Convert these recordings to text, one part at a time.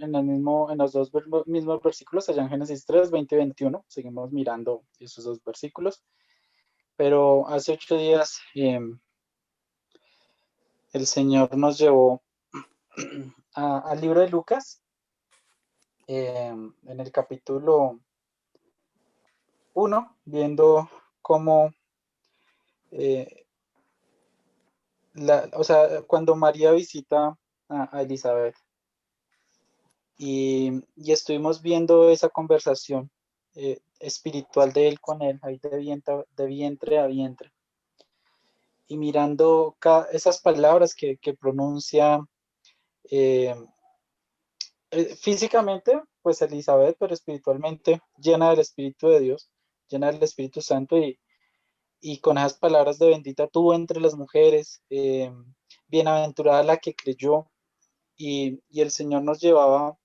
en los dos mismos versículos, allá en Génesis 3, 20 y 21. Seguimos mirando esos dos versículos. Pero hace 8 días el Señor nos llevó al libro de Lucas, en el capítulo 1, viendo cómo, eh, o sea, cuando María visita a Elizabeth y estuvimos viendo esa conversación espiritual de él con él, ahí de vientre a vientre, y mirando esas palabras que pronuncia eh, físicamente, pues Elizabeth, pero espiritualmente llena del Espíritu de Dios, llena del Espíritu Santo y con esas palabras de bendita tú entre las mujeres, bienaventurada la que creyó, y el Señor nos llevaba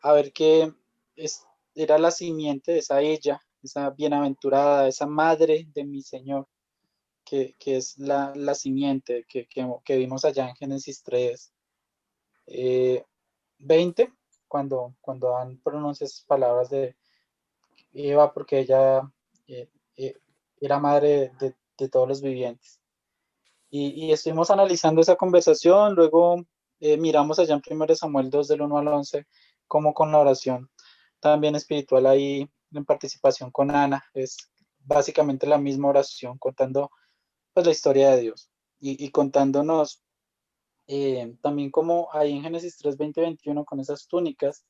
a ver que era la simiente, esa ella, esa bienaventurada, esa madre de mi Señor, que es la simiente que vimos allá en Génesis 3, 20, cuando Dan pronuncia esas palabras de Eva, porque ella eh, eh, era madre de todos los vivientes. Y estuvimos analizando esa conversación, luego miramos allá en 1 Samuel 2 del 1 al 11, como con la oración también espiritual ahí en participación con Ana, es básicamente la misma oración, contando pues la historia de Dios y contándonos también como ahí en Génesis 3, 20 y 21 con esas túnicas,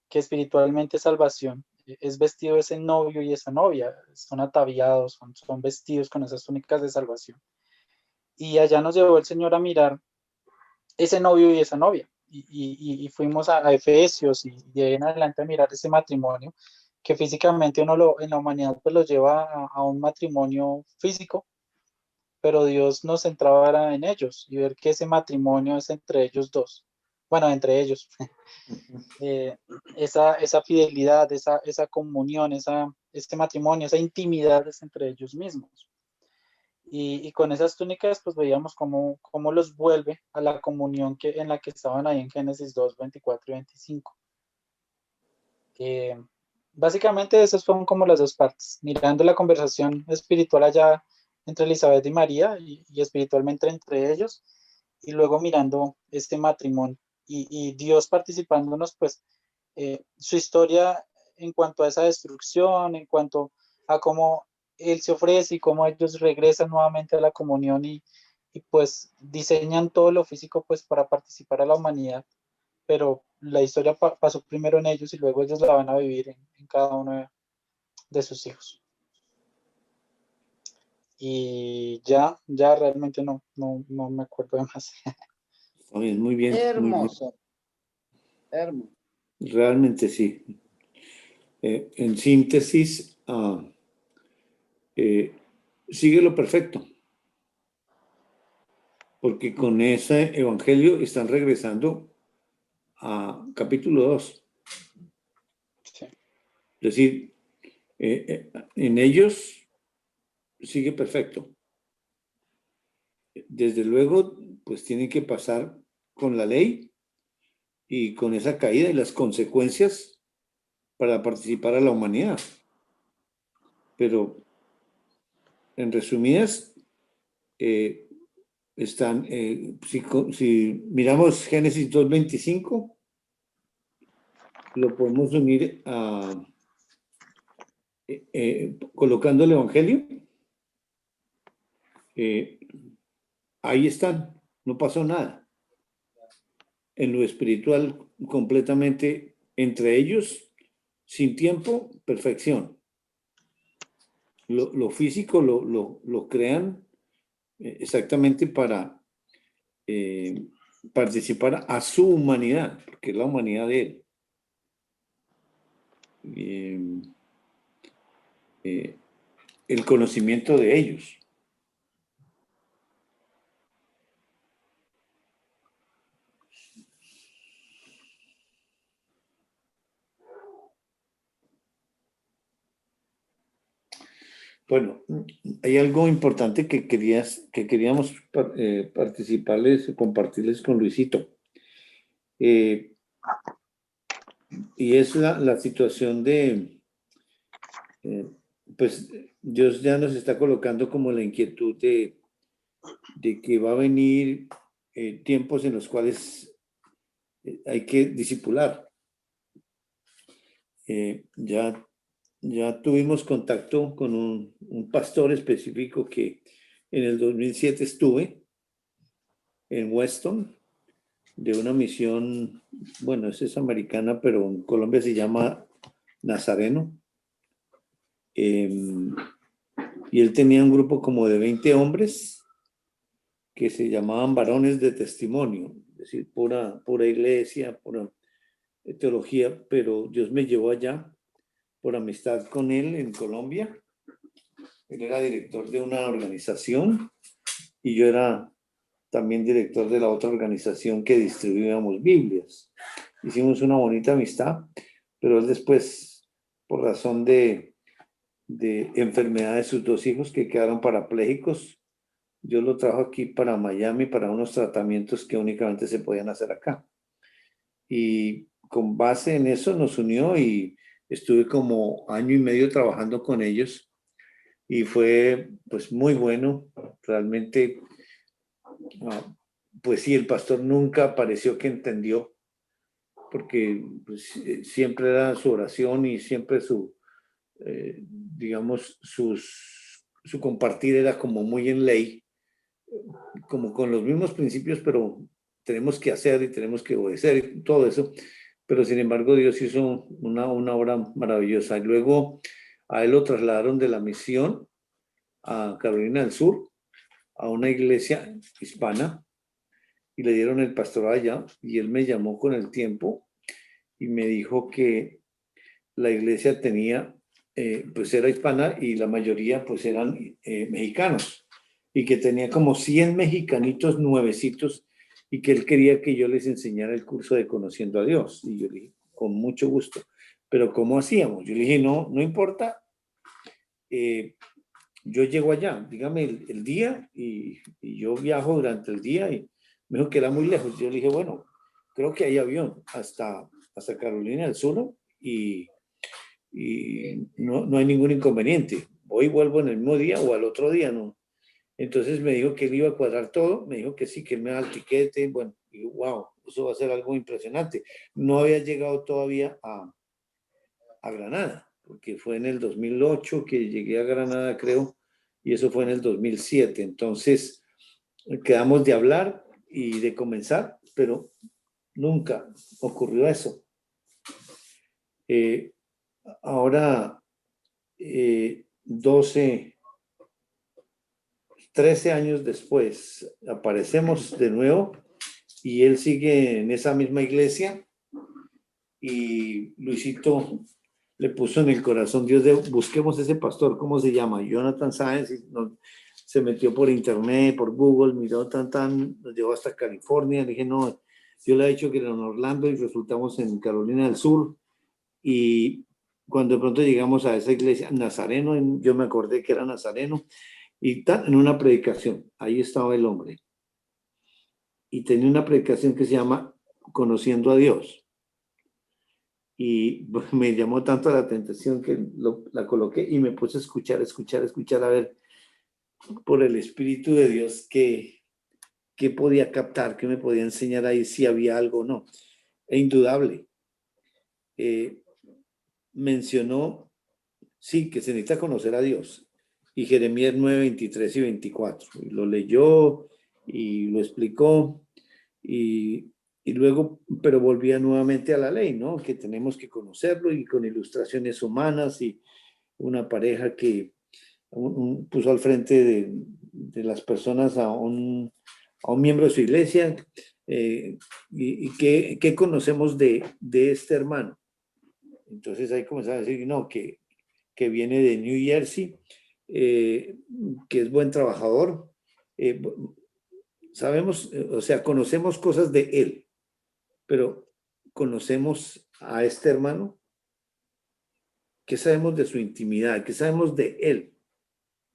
que espiritualmente es salvación, es vestido ese novio y esa novia, son ataviados, son vestidos con esas túnicas de salvación. Y allá nos llevó el Señor a mirar ese novio y esa novia. Y fuimos a Efesios y de ahí en adelante a mirar ese matrimonio que físicamente en la humanidad pues lo lleva a un matrimonio físico, pero Dios nos centraba en ellos y ver que ese matrimonio es entre ellos dos, bueno, entre ellos, eh, esa fidelidad, esa comunión, este matrimonio, esa intimidad es entre ellos mismos. Y con esas túnicas, pues veíamos cómo los vuelve a la comunión en la que estaban ahí en Génesis 2, 24 y 25. Eh, Básicamente esas fueron como las dos partes, mirando la conversación espiritual allá entre Elizabeth y María y espiritualmente entre ellos, y luego mirando este matrimonio y Dios participándonos, pues su historia en cuanto a esa destrucción, en cuanto a cómo Él se ofrece y cómo ellos regresan nuevamente a la comunión y pues diseñan todo lo físico pues para participar a la humanidad, pero la historia pasó primero en ellos y luego ellos la van a vivir en cada uno de sus hijos. Y ya realmente no me acuerdo de más. Está bien, muy bien. Hermoso. Hermoso. Realmente sí. En síntesis, sigue lo perfecto. Porque con ese evangelio están regresando a capítulo 2. Sí. Es decir, en ellos sigue perfecto. Desde luego, pues tienen que pasar con la ley y con esa caída y las consecuencias para participar a la humanidad. Pero, en resumidas, están, si miramos Génesis 2:25, lo podemos unir a colocando el Evangelio. Ahí están, no pasó nada. En lo espiritual, completamente entre ellos, sin tiempo, perfección. Lo físico lo crean exactamente para participar a su humanidad, porque es la humanidad de él. El conocimiento de ellos. Bueno, hay algo importante que queríamos participarles, compartirles con Luisito. y es la situación de, pues Dios ya nos está colocando como la inquietud de que va a venir tiempos en los cuales hay que discipular. Ya tuvimos contacto con un pastor específico que en el 2007 estuve en Weston, de una misión, bueno, esa es americana, pero en Colombia se llama Nazareno. Y él tenía un grupo como de 20 hombres que se llamaban varones de testimonio, es decir, pura iglesia, pura teología, pero Dios me llevó allá por amistad con él en Colombia. Él era director de una organización y yo era también director de la otra organización que distribuíamos Biblias. Hicimos una bonita amistad, pero él después, por razón de enfermedad de sus dos hijos que quedaron parapléjicos, Dios lo trajo aquí para Miami para unos tratamientos que únicamente se podían hacer acá. Y con base en eso nos unió y estuve como año y medio trabajando con ellos y fue pues muy bueno. Realmente, pues sí, el pastor nunca pareció que entendió, porque pues, siempre era su oración y siempre digamos, su compartir era como muy en ley, como con los mismos principios, pero tenemos que hacer y tenemos que obedecer y todo eso. Pero sin embargo, Dios hizo una obra maravillosa. Y luego a él lo trasladaron de la misión a Carolina del Sur, a una iglesia hispana, y le dieron el pastorado allá. Y él me llamó con el tiempo y me dijo que la iglesia tenía, pues era hispana y la mayoría pues eran mexicanos, y que tenía como 100 mexicanitos nuevecitos y que él quería que yo les enseñara el curso de Conociendo a Dios. Y yo le dije, con mucho gusto. Pero ¿cómo hacíamos? Yo le dije, no importa, yo llego allá, dígame el día y yo viajo durante el día, y me dijo que era muy lejos. Yo le dije, bueno, creo que hay avión hasta Carolina del Sur y no hay ningún inconveniente. Voy y vuelvo en el mismo día o al otro día, ¿no? Entonces me dijo que él iba a cuadrar todo, me dijo que sí, que él me da el tiquete, bueno, y wow, eso va a ser algo impresionante. No había llegado todavía a Granada, porque fue en el 2008 que llegué a Granada, creo, y eso fue en el 2007. Entonces quedamos de hablar y de comenzar, pero nunca ocurrió eso. Ahora, 13 años después, aparecemos de nuevo y él sigue en esa misma iglesia, y Luisito le puso en el corazón, Dios, busquemos ese pastor, ¿cómo se llama? Jonathan Sáenz, y se metió por internet, por Google, miró nos llevó hasta California. Le dije, no, yo le he dicho que era en Orlando y resultamos en Carolina del Sur. Y cuando de pronto llegamos a esa iglesia, Nazareno, yo me acordé que era Nazareno, y en una predicación, ahí estaba el hombre. Y tenía una predicación que se llama Conociendo a Dios. Y me llamó tanto la atención que la coloqué y me puse a escuchar, a ver por el Espíritu de Dios qué podía captar, qué me podía enseñar ahí, si había algo o no. E indudable. Mencionó, sí, que se necesita conocer a Dios. Y Jeremías 9, 23 y 24. Y lo leyó y lo explicó. Y luego, pero volvía nuevamente a la ley, ¿no? Que tenemos que conocerlo, y con ilustraciones humanas, y una pareja que puso al frente de las personas a un miembro de su iglesia, y qué conocemos de este hermano. Entonces ahí comenzaba a decir, no, que viene de New Jersey, que es buen trabajador. Sabemos, o sea, conocemos cosas de él, pero ¿conocemos a este hermano? ¿Qué sabemos de su intimidad? ¿Qué sabemos de él?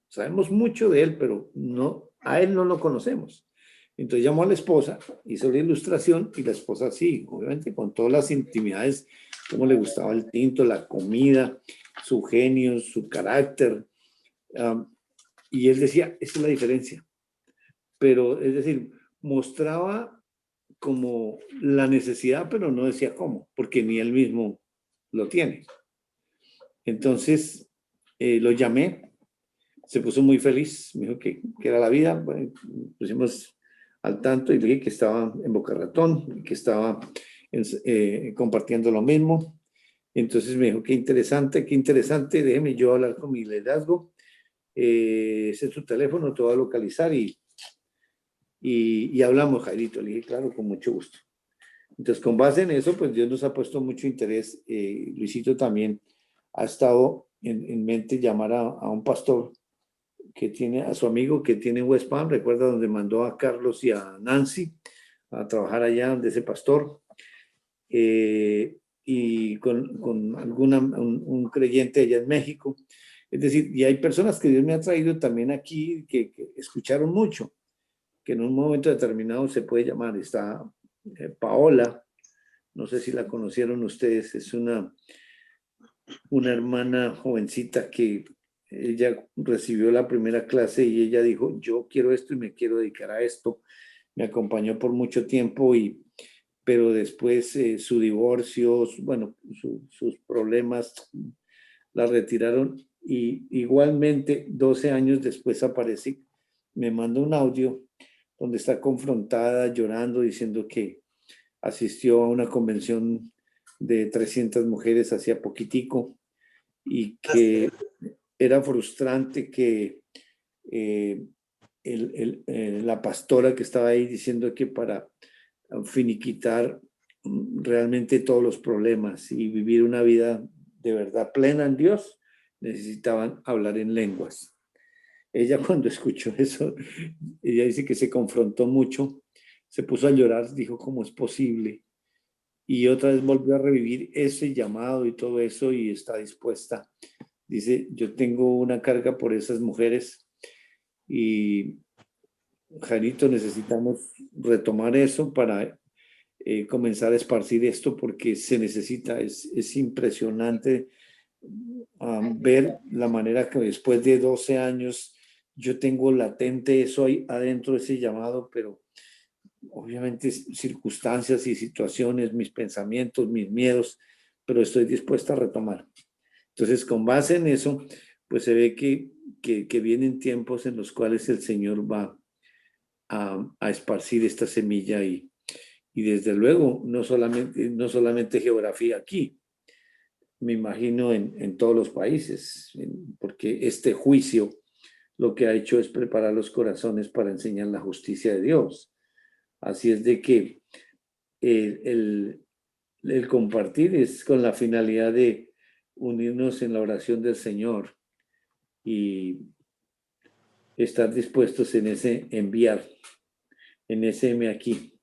Sabemos mucho de él, pero no, a él no lo conocemos. Entonces llamó a la esposa, hizo la ilustración y la esposa sí, obviamente con todas las intimidades, cómo le gustaba el tinto, la comida, su genio, su carácter. Y él decía, esa es la diferencia. Pero es decir, mostraba como la necesidad, pero no decía cómo, porque ni él mismo lo tiene. Entonces lo llamé, se puso muy feliz, me dijo que era la vida, bueno, pusimos al tanto y le dije que estaba en Boca Ratón y que estaba compartiendo lo mismo. Entonces me dijo, qué interesante, déjeme yo hablar con mi liderazgo, ese es su teléfono, te voy a localizar y hablamos, Jairito. Le dije, claro, con mucho gusto. Entonces, con base en eso, pues Dios nos ha puesto mucho interés. Luisito también ha estado en mente llamar a un pastor que tiene, a su amigo que tiene en West Palm, recuerda donde mandó a Carlos y a Nancy a trabajar allá, donde ese pastor, y con un creyente allá en México. Es decir, y hay personas que Dios me ha traído también aquí que escucharon mucho, que en un momento determinado se puede llamar. Está Paola, no sé si la conocieron ustedes, es una hermana jovencita que ella recibió la primera clase y ella dijo, yo quiero esto y me quiero dedicar a esto. Me acompañó por mucho tiempo, pero después su divorcio, sus problemas la retiraron y igualmente 12 años después aparece, me manda un audio donde está confrontada, llorando, diciendo que asistió a una convención de 300 mujeres hacía poquitico y que era frustrante que la pastora que estaba ahí diciendo que para finiquitar realmente todos los problemas y vivir una vida de verdad plena en Dios, necesitaban hablar en lenguas. Ella cuando escuchó eso, ella dice que se confrontó mucho, se puso a llorar, dijo, ¿cómo es posible? Y otra vez volvió a revivir ese llamado y todo eso y está dispuesta. Dice, yo tengo una carga por esas mujeres y, Jarito, necesitamos retomar eso para comenzar a esparcir esto porque se necesita. Es impresionante ver la manera que después de 12 años yo tengo latente eso ahí adentro, ese llamado, pero obviamente circunstancias y situaciones, mis pensamientos, mis miedos, pero estoy dispuesta a retomar. Entonces, con base en eso, pues se ve que vienen tiempos en los cuales el Señor va a esparcir esta semilla y desde luego no solamente geografía aquí, me imagino en todos los países, porque este juicio lo que ha hecho es preparar los corazones para enseñar la justicia de Dios. Así es de que el compartir es con la finalidad de unirnos en la oración del Señor y estar dispuestos en ese enviar, en ese heme aquí,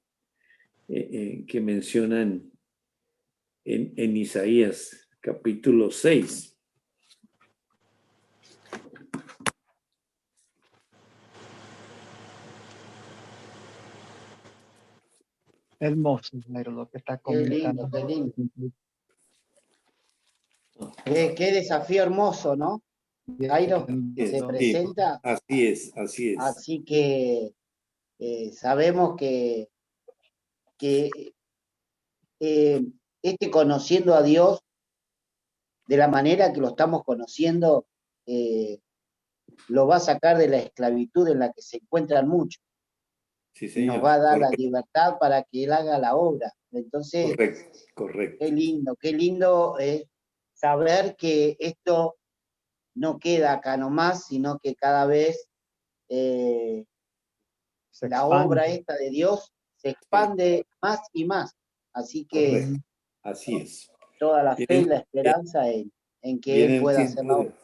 que mencionan en Isaías capítulo 6. Hermoso, Jairo, lo que está comentando. Qué lindo. Qué desafío hermoso, ¿no? Jairo se presenta. Así es. Así que sabemos que conociendo a Dios de la manera que lo estamos conociendo, lo va a sacar de la esclavitud en la que se encuentran muchos. Sí, y señor. nos va a dar la libertad para que Él haga la obra. Entonces, Correcto. Qué lindo saber que esto no queda acá nomás, sino que cada vez la obra esta de Dios se expande más y más. Así que correcto. Así es. toda la fe y la esperanza en que Él pueda hacer la obra.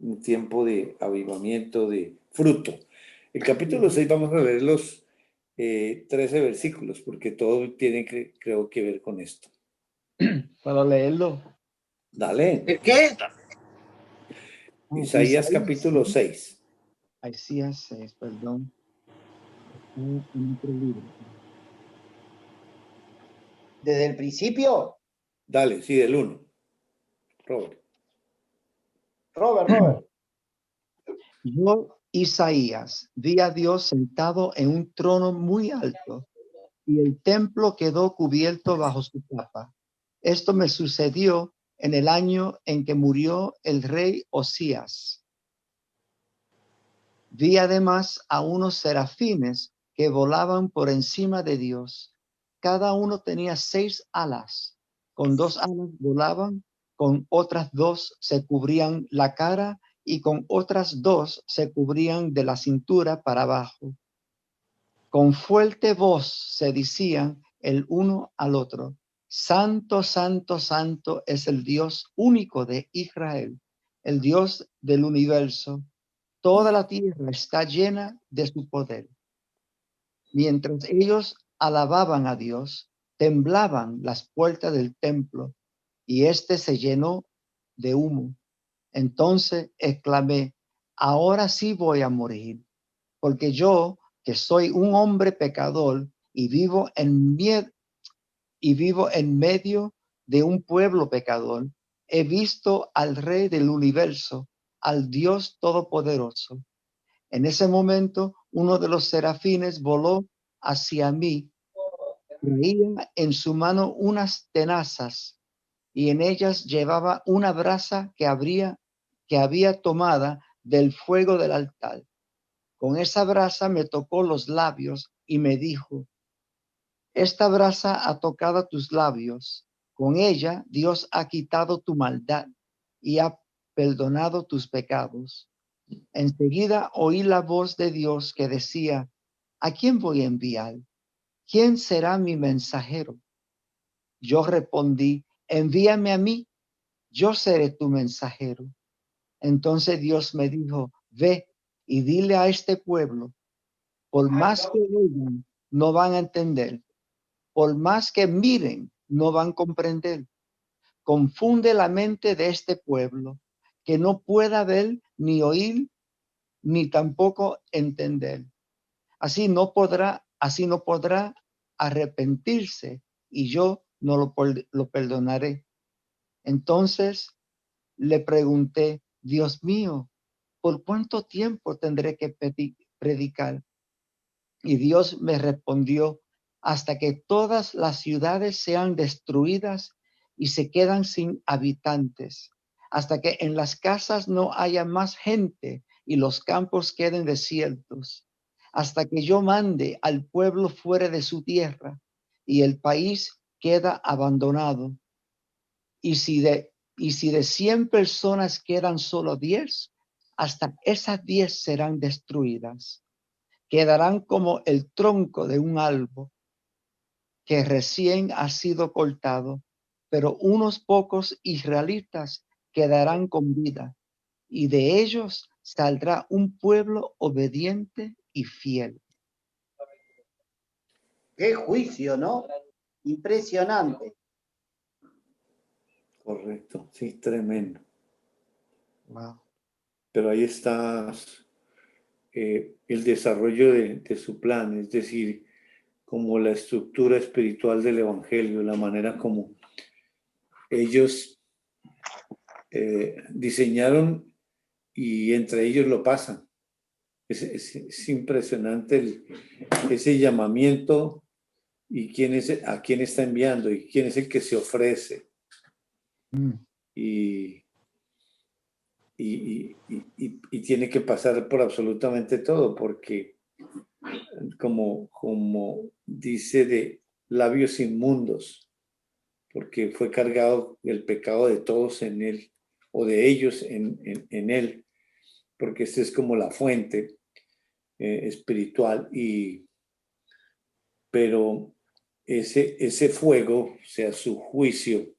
Un tiempo de avivamiento, de fruto. El capítulo 6 vamos a ver los 13 versículos, porque todo tiene, creo que ver con esto. ¿Puedo leerlo? Dale. ¿Qué? Isaías capítulo 6. Isaías 6, perdón. en otro libro. Desde el principio, Dale, sí, del 1. Robert. Robert. Yo, Isaías, vi a Dios sentado en un trono muy alto y el templo quedó cubierto bajo su capa. Esto me sucedió en el año en que murió el rey Osías. Vi además a unos serafines que volaban por encima de Dios. Cada uno tenía 6 alas. Con 2 alas volaban, con otras 2 se cubrían la cara y con otras 2 se cubrían de la cintura para abajo. Con fuerte voz se decían el uno al otro: Santo, santo, santo es el Dios único de Israel, el Dios del universo. Toda la tierra está llena de su poder. Mientras ellos alababan a Dios, temblaban las puertas del templo y éste se llenó de humo. Entonces exclamé: ahora sí voy a morir, porque yo, que soy un hombre pecador y vivo en medio de un pueblo pecador, he visto al Rey del universo, al Dios Todopoderoso. En ese momento, uno de los serafines voló hacia mí. Traía en su mano unas tenazas y en ellas llevaba una brasa que había tomada del fuego del altar. Con esa brasa me tocó los labios y me dijo: esta brasa ha tocado tus labios. Con ella Dios ha quitado tu maldad y ha perdonado tus pecados. Enseguida oí la voz de Dios que decía: ¿a quién voy a enviar? ¿Quién será mi mensajero? Yo respondí: envíame a mí, yo seré tu mensajero. Entonces Dios me dijo: ve y dile a este pueblo, por más que oigan, no van a entender. Por más que miren, no van a comprender. Confunde la mente de este pueblo, que no pueda ver ni oír, ni tampoco entender. Así no podrá arrepentirse y yo no lo perdonaré. Entonces le pregunté: Dios mío, ¿por cuánto tiempo tendré que predicar? Y Dios me respondió: hasta que todas las ciudades sean destruidas y se quedan sin habitantes, hasta que en las casas no haya más gente y los campos queden desiertos, hasta que yo mande al pueblo fuera de su tierra y el país queda abandonado. Y si de 100 personas quedan solo 10, hasta esas 10 serán destruidas. Quedarán como el tronco de un árbol que recién ha sido cortado, pero unos pocos israelitas quedarán con vida, y de ellos saldrá un pueblo obediente y fiel. Qué juicio, ¿no? Impresionante. Correcto, sí, tremendo. Wow. Pero ahí está el desarrollo de su plan, es decir, como la estructura espiritual del Evangelio, la manera como ellos diseñaron y entre ellos lo pasan. Es impresionante ese llamamiento y a quién está enviando y quién es el que se ofrece. Y tiene que pasar por absolutamente todo, porque como dice, de labios inmundos, porque fue cargado el pecado de todos en él, o de ellos en él, porque esta es como la fuente espiritual, pero ese fuego, o sea, su juicio,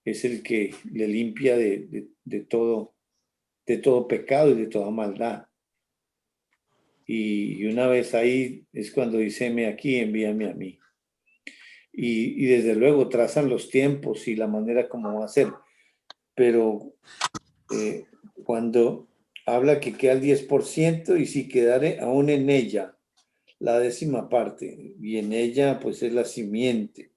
es el que le limpia de todo pecado y de toda maldad. Y una vez ahí es cuando dice: heme aquí, envíame a mí. Y desde luego trazan los tiempos y la manera como va a ser. Pero cuando habla que queda el 10% y si quedare aún en ella la 10ª parte, y en ella pues es la simiente.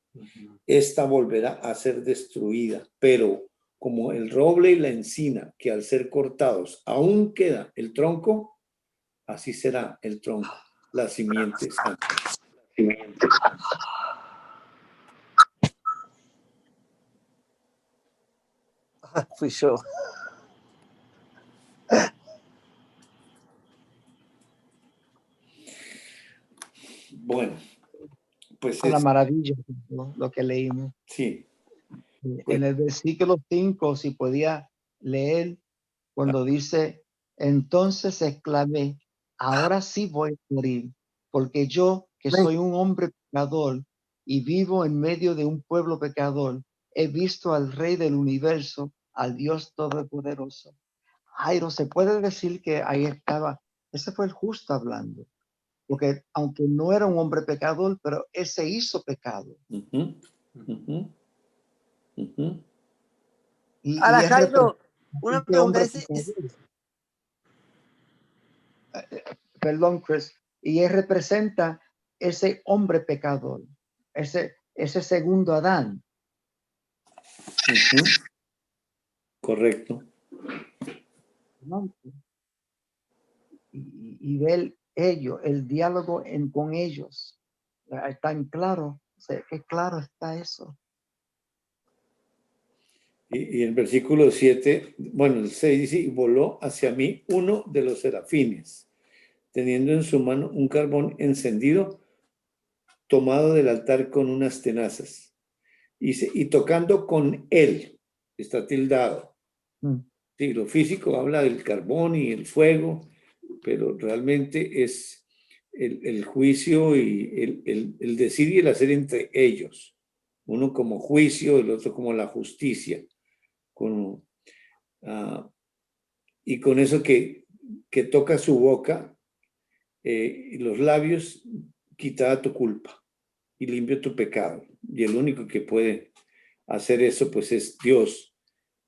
Esta volverá a ser destruida, pero como el roble y la encina, que al ser cortados aún queda el tronco, así será el tronco, la simiente santa. Fui yo. Bueno, pues Una maravilla lo que leímos. sí. En el versículo 5, si podía leer, cuando dice, entonces exclamé, ahora sí voy a morir, porque yo, que soy un hombre pecador y vivo en medio de un pueblo pecador, he visto al Rey del universo, al Dios Todopoderoso. Jairo, se puede decir que ahí estaba, ese fue el justo hablando, porque aunque no era un hombre pecador, pero él se hizo pecado. Ahora, Jairo, una pregunta. Perdón, Chris. Y él representa ese hombre pecador, ese segundo Adán. Correcto. Y ver ellos, el diálogo con ellos. Está en claro, o sea, qué claro está eso. Y el versículo 7, bueno, el 6 dice, y voló hacia mí uno de los serafines, teniendo en su mano un carbón encendido, tomado del altar con unas tenazas, y tocando con él, está tildado. Sí, lo físico habla del carbón y el fuego, pero realmente es el juicio y el decir y el hacer entre ellos. Uno como juicio, el otro como la justicia. Y con eso que toca su boca y los labios, quita tu culpa y limpia tu pecado. Y el único que puede hacer eso pues es Dios,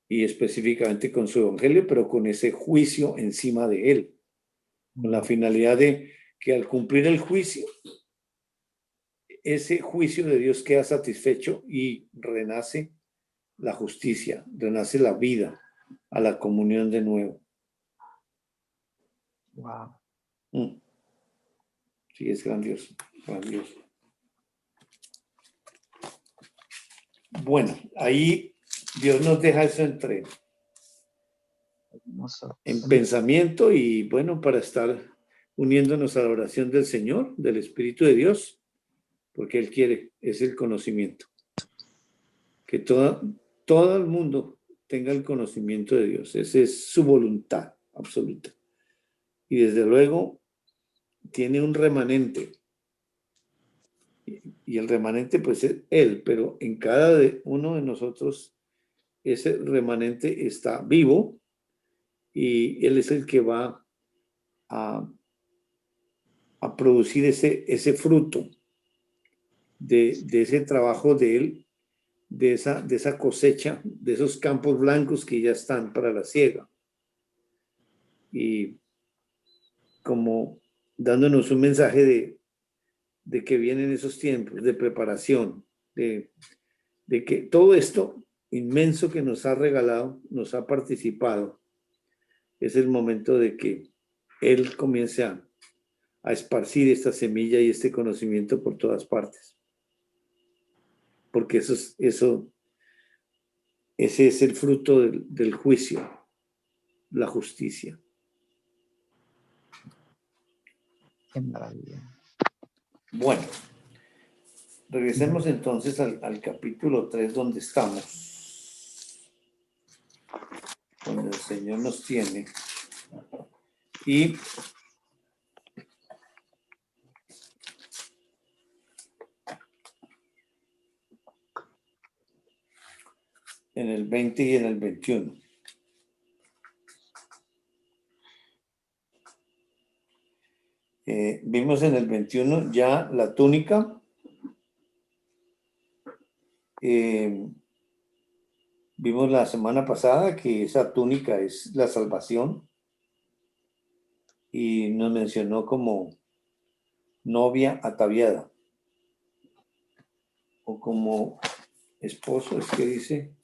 y específicamente con su evangelio, pero con ese juicio encima de él, con la finalidad de que al cumplir el juicio, ese juicio de Dios queda satisfecho y renace la justicia, renace la vida a la comunión de nuevo. Wow. Sí, es grandioso, grandioso. Bueno, ahí Dios nos deja eso en pensamiento, y bueno, para estar uniéndonos a la oración del Señor, del Espíritu de Dios, porque Él quiere, es el conocimiento. Que todo el mundo tenga el conocimiento de Dios. Esa es su voluntad absoluta. Y desde luego tiene un remanente. Y el remanente pues es Él, pero en cada uno de nosotros ese remanente está vivo, y Él es el que va a producir ese fruto de ese trabajo de Él, de esa cosecha, de esos campos blancos que ya están para la siega. Y como dándonos un mensaje de que vienen esos tiempos de preparación, de que todo esto inmenso que nos ha regalado, nos ha participado, es el momento de que Él comience a esparcir esta semilla y este conocimiento por todas partes. Porque ese es el fruto del juicio, la justicia. Qué maravilla. Bueno, regresemos entonces al capítulo 3, donde estamos, donde el Señor nos tiene. Y en el 20 y en el 21. Vimos en el 21 ya la túnica. Vimos la semana pasada que esa túnica es la salvación, y nos mencionó como novia ataviada. O como esposo, es que dice.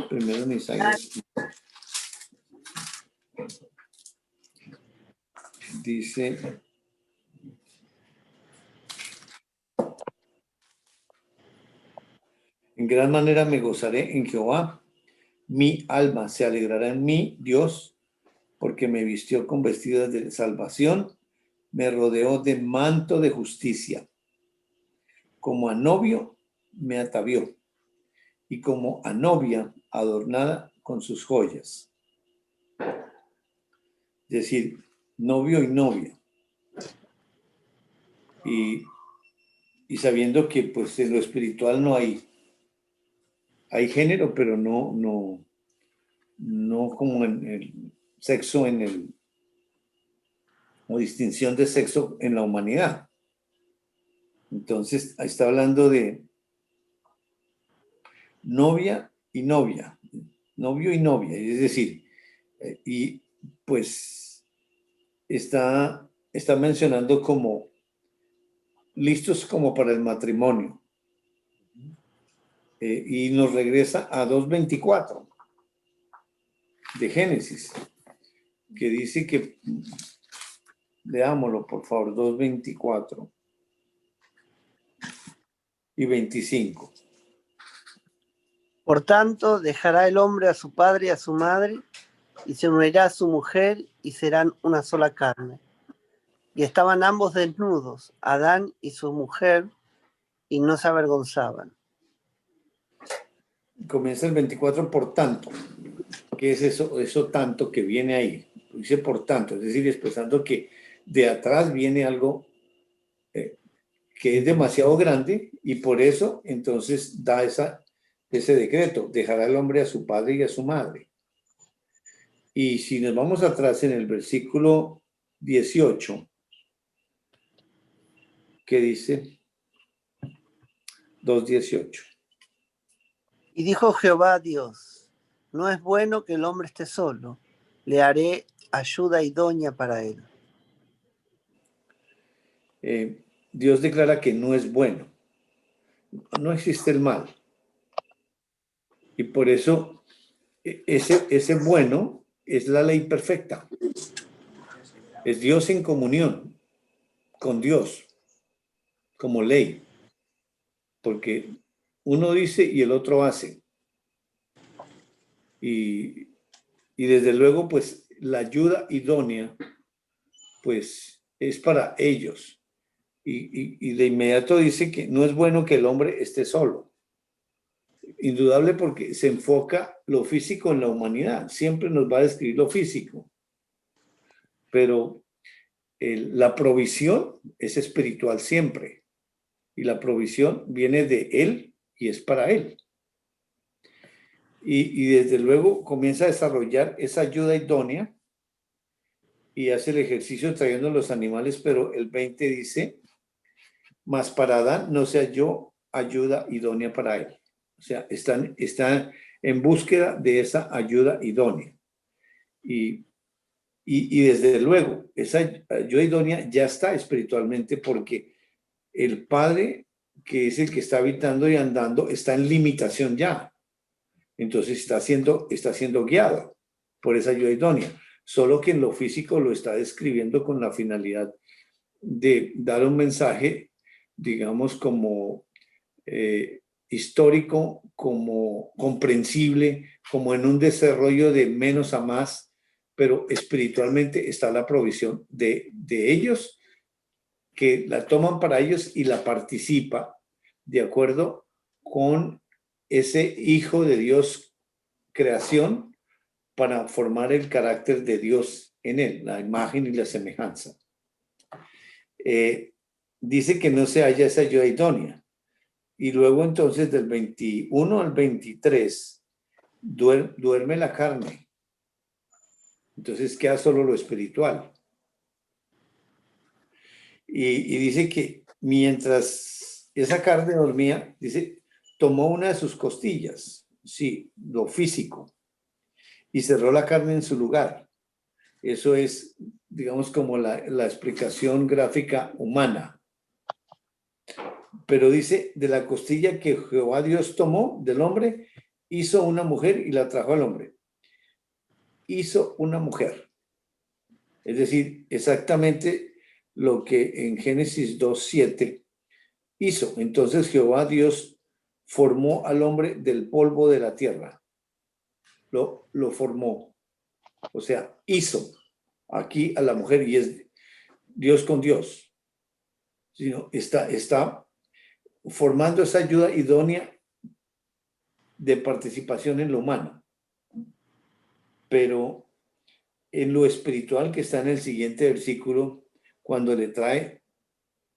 Primero en Isaías. Dice. En gran manera me gozaré en Jehová. Mi alma se alegrará en mí, Dios, porque me vistió con vestidos de salvación, me rodeó de manto de justicia. Como a novio me atavió, y como a novia adornada con sus joyas. Es decir, novio y novia. Y sabiendo que pues en lo espiritual no hay género, pero no como en el sexo, o distinción de sexo en la humanidad. Entonces, está hablando de novia y novia, novio y novia, es decir, y pues está mencionando como listos como para el matrimonio. Y nos regresa a 2:24 de Génesis, que dice que, leámoslo por favor, 2:24 y 25. Por tanto, dejará el hombre a su padre y a su madre, y se unirá a su mujer, y serán una sola carne. Y estaban ambos desnudos, Adán y su mujer, y no se avergonzaban. Comienza el 24, por tanto. ¿Qué es eso tanto que viene ahí? Dice por tanto, es decir, expresando que de atrás viene algo que es demasiado grande, y por eso entonces da ese decreto: dejará el hombre a su padre y a su madre. Y si nos vamos atrás en el versículo 18, que dice 2:18. Y dijo Jehová Dios, no es bueno que el hombre esté solo, le haré ayuda idónea para él. Dios declara que no es bueno, no existe el mal, y por eso ese bueno es la ley perfecta, es Dios en comunión con Dios como ley, porque uno dice y el otro hace, y desde luego pues la ayuda idónea pues es para ellos, y de inmediato dice que no es bueno que el hombre esté solo. Indudable, porque se enfoca lo físico en la humanidad, siempre nos va a describir lo físico, pero la provisión es espiritual siempre, y la provisión viene de Él y es para Él. Y desde luego comienza a desarrollar esa ayuda idónea y hace el ejercicio trayendo los animales, pero el 20 dice, mas para Adán no se halló ayuda idónea para él. O sea, están en búsqueda de esa ayuda idónea. Y desde luego, esa ayuda idónea ya está espiritualmente, porque el Padre, que es el que está habitando y andando, está en limitación ya. Entonces está siendo guiado por esa ayuda idónea. Solo que en lo físico lo está describiendo con la finalidad de dar un mensaje, digamos, como histórico, como comprensible, como en un desarrollo de menos a más, pero espiritualmente está la provisión de ellos, que la toman para ellos y la participa de acuerdo con ese Hijo de Dios, creación, para formar el carácter de Dios en él, la imagen y la semejanza. Dice que no se halla esa ayuda idónea. Y luego entonces del 21 al 23 duerme la carne. Entonces queda solo lo espiritual. Y dice que mientras esa carne dormía, dice, tomó una de sus costillas, sí, lo físico, y cerró la carne en su lugar. Eso es digamos, como la explicación gráfica humana. Pero dice, de la costilla que Jehová Dios tomó del hombre, hizo una mujer y la trajo al hombre. Hizo una mujer. Es decir, exactamente lo que en Génesis 2:7 hizo. Entonces Jehová Dios formó al hombre del polvo de la tierra. Lo formó. O sea, hizo aquí a la mujer, y es Dios con Dios. Sino está formando esa ayuda idónea de participación en lo humano. Pero en lo espiritual, que está en el siguiente versículo, cuando le trae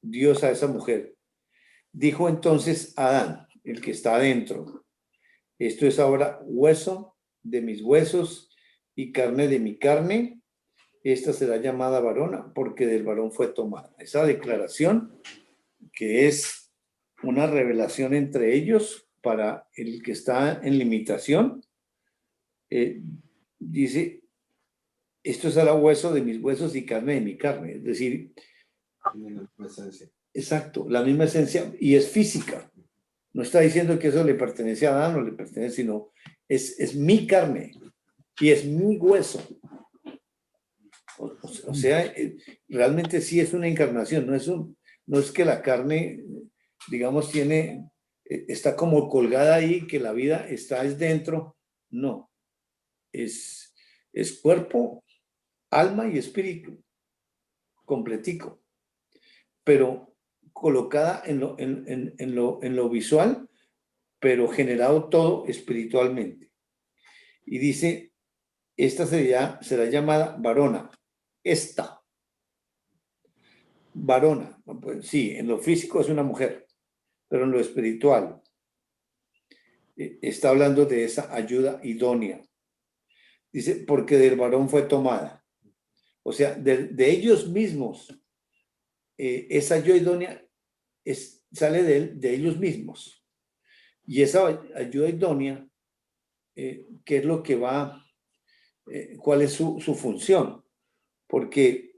Dios a esa mujer, dijo entonces Adán, el que está adentro, esto es ahora hueso de mis huesos y carne de mi carne, esta será llamada varona porque del varón fue tomada. Esa declaración, que es una revelación entre ellos para el que está en limitación, dice, esto es ahora hueso de mis huesos y carne de mi carne. Es decir, exacto, la misma esencia, y es física. No está diciendo que eso le pertenece a Adán o le pertenece, sino es mi carne y es mi hueso. O sea, realmente sí es una encarnación, no es que la carne, digamos, está como colgada ahí, que la vida está dentro. No, es cuerpo, alma y espíritu, completico, pero colocada en lo visual, pero generado todo espiritualmente. Y dice, esta será llamada varona. Esta. Varona. Pues sí, en lo físico es una mujer, pero en lo espiritual está hablando de esa ayuda idónea. Dice, porque del varón fue tomada. O sea, de ellos mismos, esa ayuda idónea sale de ellos mismos. Y esa ayuda idónea, ¿qué es lo que cuál es su función? Porque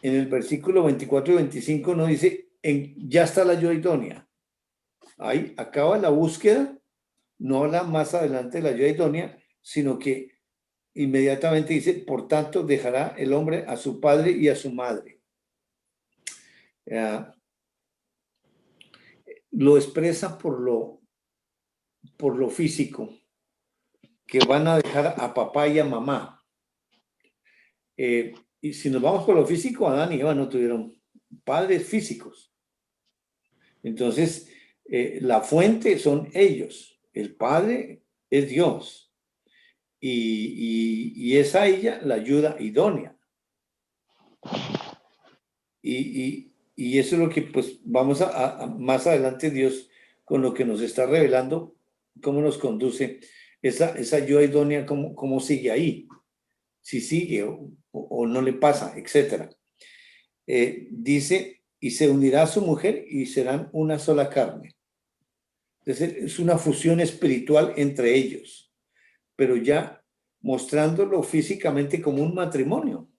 en el versículo 24 y 25 no dice, ya está la ayuda idónea. Ahí acaba la búsqueda, no habla más adelante de la ayuda idónea, sino que inmediatamente dice, por tanto, dejará el hombre a su padre y a su madre. Lo expresa por lo físico, que van a dejar a papá y a mamá. Y si nos vamos por lo físico, Adán y Eva no tuvieron padres físicos. Entonces, la fuente son ellos. El padre es Dios. Y es a ella la ayuda idónea. Y eso es lo que pues vamos a más adelante Dios con lo que nos está revelando, cómo nos conduce esa ayuda idónea, cómo sigue ahí, si sigue o no le pasa, etc. Dice, y se unirá a su mujer y serán una sola carne. Entonces es una fusión espiritual entre ellos, pero ya mostrándolo físicamente como un matrimonio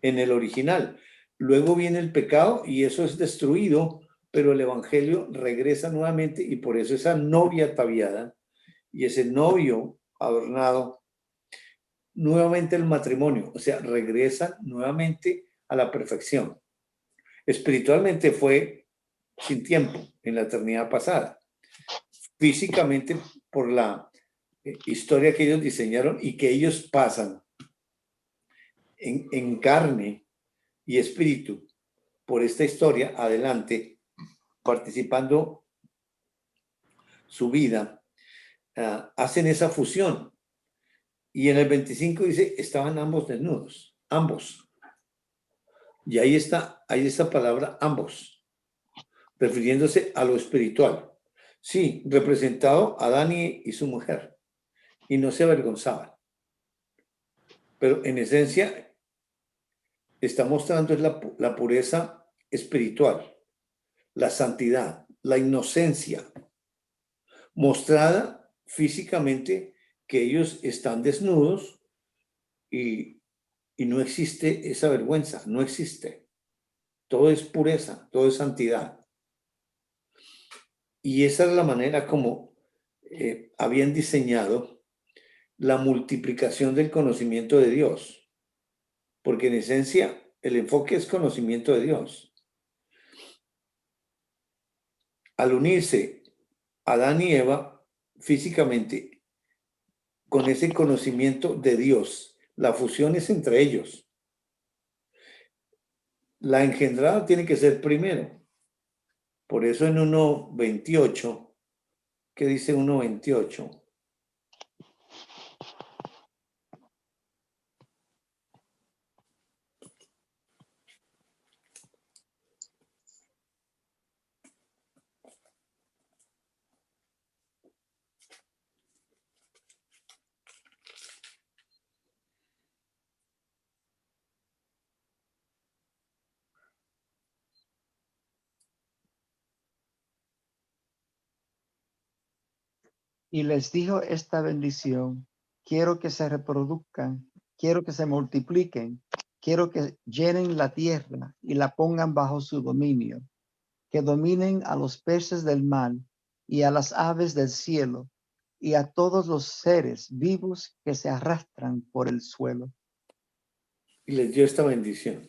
en el original. Luego viene el pecado y eso es destruido, pero el evangelio regresa nuevamente y por eso esa novia ataviada y ese novio adornado, nuevamente el matrimonio, o sea, regresa nuevamente a la perfección. Espiritualmente fue sin tiempo en la eternidad pasada. Físicamente por la historia que ellos diseñaron y que ellos pasan en carne y espíritu por esta historia adelante, participando su vida, hacen esa fusión. Y en el 25 dice, estaban ambos desnudos, ambos. Y ahí está esa palabra ambos, refiriéndose a lo espiritual. Sí, representado a Adán y su mujer, y no se avergonzaban. Pero en esencia está mostrando es la pureza espiritual, la santidad, la inocencia, mostrada físicamente que ellos están desnudos y y no existe esa vergüenza, no existe. Todo es pureza, todo es santidad. Y esa es la manera como habían diseñado la multiplicación del conocimiento de Dios. Porque en esencia el enfoque es conocimiento de Dios. Al unirse Adán y Eva físicamente con ese conocimiento de Dios, la fusión es entre ellos. La engendrada tiene que ser primero. Por eso en 1:28, ¿qué dice 1:28? Y les dijo esta bendición: quiero que se reproduzcan, quiero que se multipliquen, quiero que llenen la tierra y la pongan bajo su dominio, que dominen a los peces del mar y a las aves del cielo y a todos los seres vivos que se arrastran por el suelo. Y les dio esta bendición.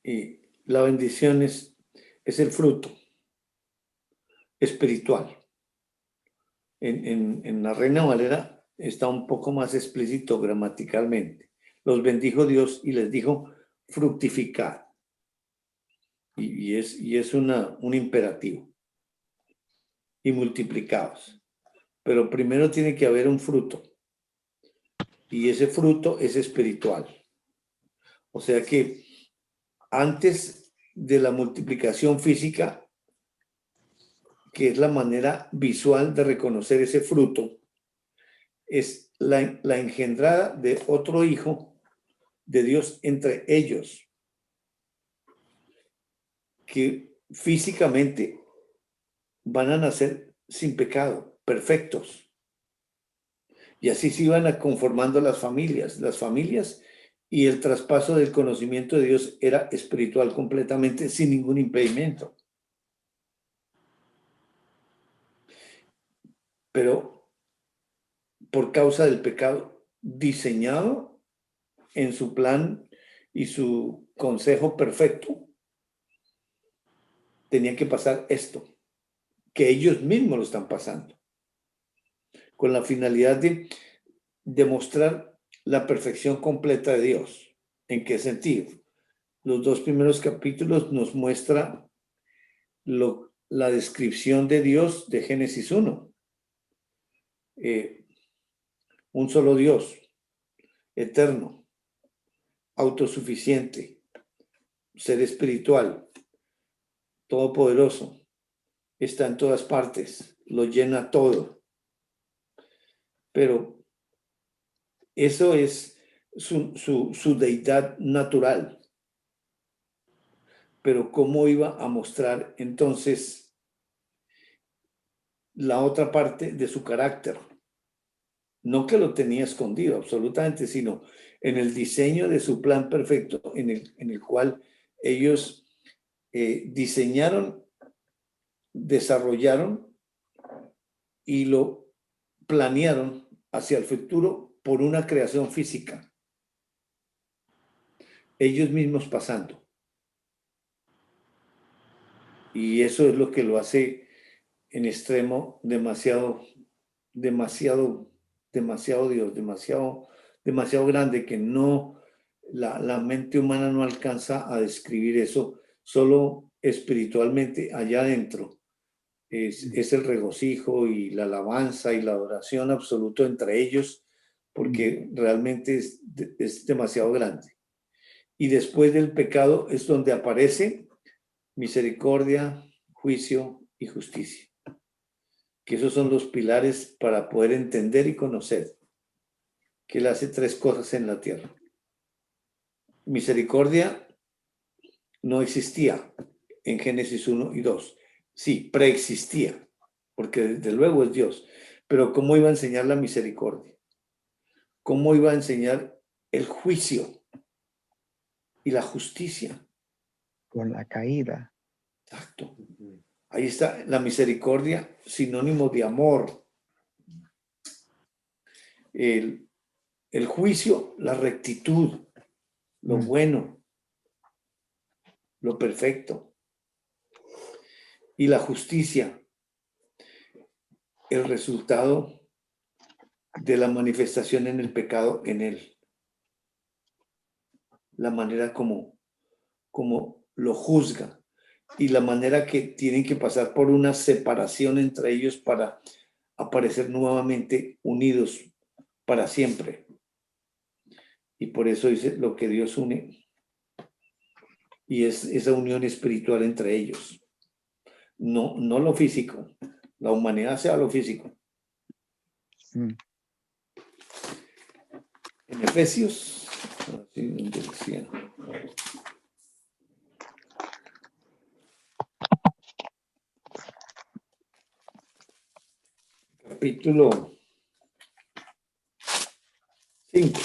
Y la bendición es el fruto espiritual. En la Reina Valera está un poco más explícito gramaticalmente. Los bendijo Dios y les dijo: fructificad. Y es un imperativo. Y multiplicaos. Pero primero tiene que haber un fruto. Y ese fruto es espiritual. O sea que antes de la multiplicación física, que es la manera visual de reconocer ese fruto, es la engendrada de otro hijo de Dios entre ellos, que físicamente van a nacer sin pecado, perfectos. Y así se iban a conformando las familias y el traspaso del conocimiento de Dios era espiritual completamente, sin ningún impedimento. Pero por causa del pecado diseñado en su plan y su consejo perfecto, tenía que pasar esto, que ellos mismos lo están pasando, con la finalidad de demostrar la perfección completa de Dios. ¿En qué sentido? Los 2 primeros capítulos nos muestra la descripción de Dios de Génesis 1. Un solo Dios, eterno, autosuficiente, ser espiritual, todopoderoso, está en todas partes, lo llena todo. Pero eso es su deidad natural. Pero ¿cómo iba a mostrar entonces la otra parte de su carácter? No que lo tenía escondido absolutamente, sino en el diseño de su plan perfecto, en el cual ellos diseñaron, desarrollaron y lo planearon hacia el futuro por una creación física. Ellos mismos pasando. Y eso es lo que lo hace en extremo demasiado Dios, demasiado grande, que no, la mente humana no alcanza a describir eso. Solo espiritualmente allá adentro es el regocijo y la alabanza y la adoración absoluto entre ellos, porque realmente es demasiado grande. Y después del pecado es donde aparece misericordia, juicio y justicia. Que esos son los pilares para poder entender y conocer que Él hace 3 cosas en la tierra. Misericordia no existía en Génesis 1 y 2. Sí, preexistía, porque desde luego es Dios. Pero ¿cómo iba a enseñar la misericordia? ¿Cómo iba a enseñar el juicio y la justicia. con la caída. Exacto. Ahí está la misericordia, sinónimo de amor. El juicio, la rectitud, lo bueno, lo perfecto. Y la justicia, el resultado de la manifestación en el pecado en él. La manera como lo juzga y la manera que tienen que pasar por una separación entre ellos para aparecer nuevamente unidos para siempre. Y por eso dice lo que Dios une. Y es esa unión espiritual entre ellos. No lo físico. La humanidad sea lo físico. En Efesios, así donde decía. Capítulo 5.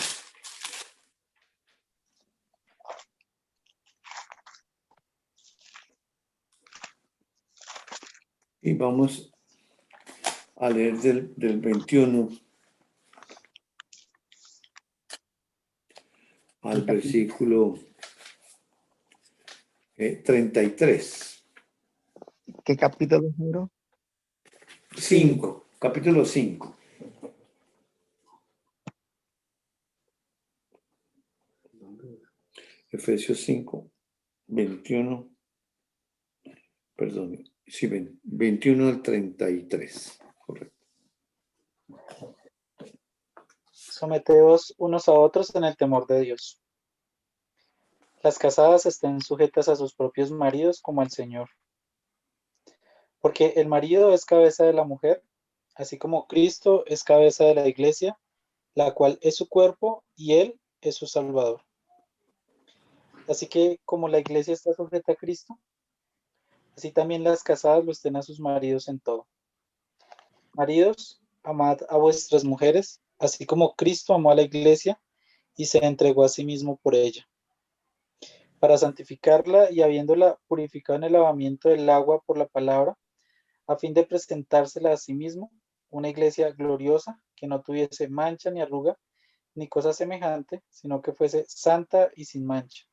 Y vamos a leer del 21 al versículo 33. ¿Qué capítulo número? 5, capítulo 5. Efesios 5, 21. Perdón, sí, 21 al 33. Correcto. Someteos unos a otros en el temor de Dios. Las casadas estén sujetas a sus propios maridos como al Señor. Porque el marido es cabeza de la mujer, así como Cristo es cabeza de la iglesia, la cual es su cuerpo y él es su Salvador. Así que como la iglesia está sujeta a Cristo, así también las casadas lo estén a sus maridos en todo. Maridos, amad a vuestras mujeres, así como Cristo amó a la iglesia y se entregó a sí mismo por ella, para santificarla y habiéndola purificado en el lavamiento del agua por la palabra, a fin de presentársela a sí mismo, una iglesia gloriosa, que no tuviese mancha ni arruga, ni cosa semejante, sino que fuese santa y sin mancha.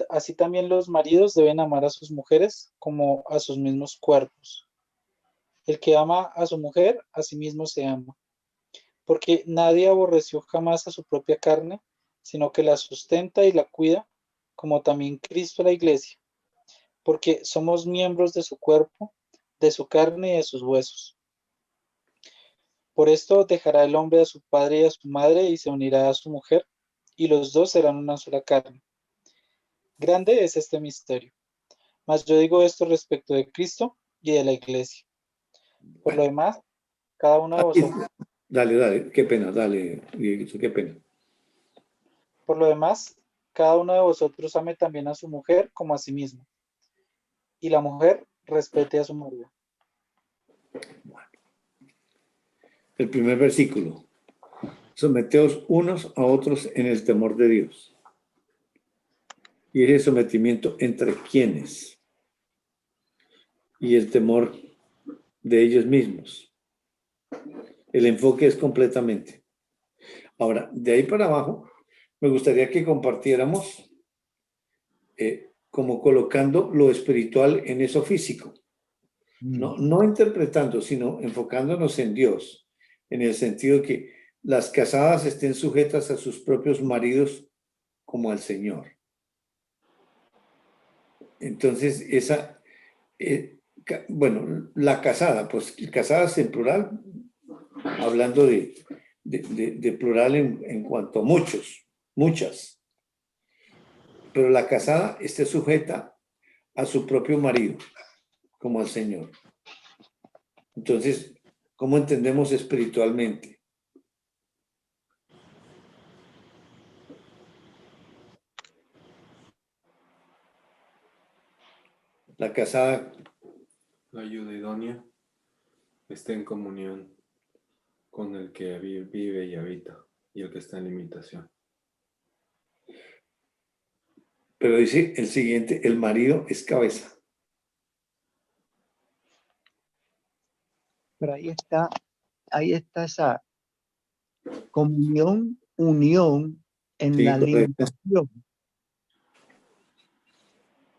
Así también los maridos deben amar a sus mujeres como a sus mismos cuerpos. El que ama a su mujer, a sí mismo se ama, porque nadie aborreció jamás a su propia carne, sino que la sustenta y la cuida, como también Cristo a la iglesia, porque somos miembros de su cuerpo, de su carne y de sus huesos. Por esto dejará el hombre a su padre y a su madre y se unirá a su mujer, y los dos serán una sola carne. Grande es este misterio, mas yo digo esto respecto de Cristo y de la iglesia. Por lo demás, cada uno de vosotros, Dale, qué pena, dale, Dieguito, qué pena. por lo demás, cada uno de vosotros ame también a su mujer como a sí mismo, y la mujer respete a su marido. El primer versículo. Someteos unos a otros en el temor de Dios. Y ese sometimiento entre quienes. Y el temor de ellos mismos. El enfoque es completamente. Ahora, de ahí para abajo, me gustaría que compartiéramos como colocando lo espiritual en eso físico. No interpretando, sino enfocándonos en Dios, en el sentido que las casadas estén sujetas a sus propios maridos como al Señor. Entonces, bueno, la casada, pues casadas en plural, hablando de plural en cuanto a muchas, pero la casada esté sujeta a su propio marido como al Señor. Entonces, ¿cómo entendemos espiritualmente? La casada, La ayuda idónea está en comunión con el que vive y habita y el que está en limitación. Pero dice el siguiente, el marido es cabeza. Pero ahí está esa comunión, unión en Sí, la correcto. limitación,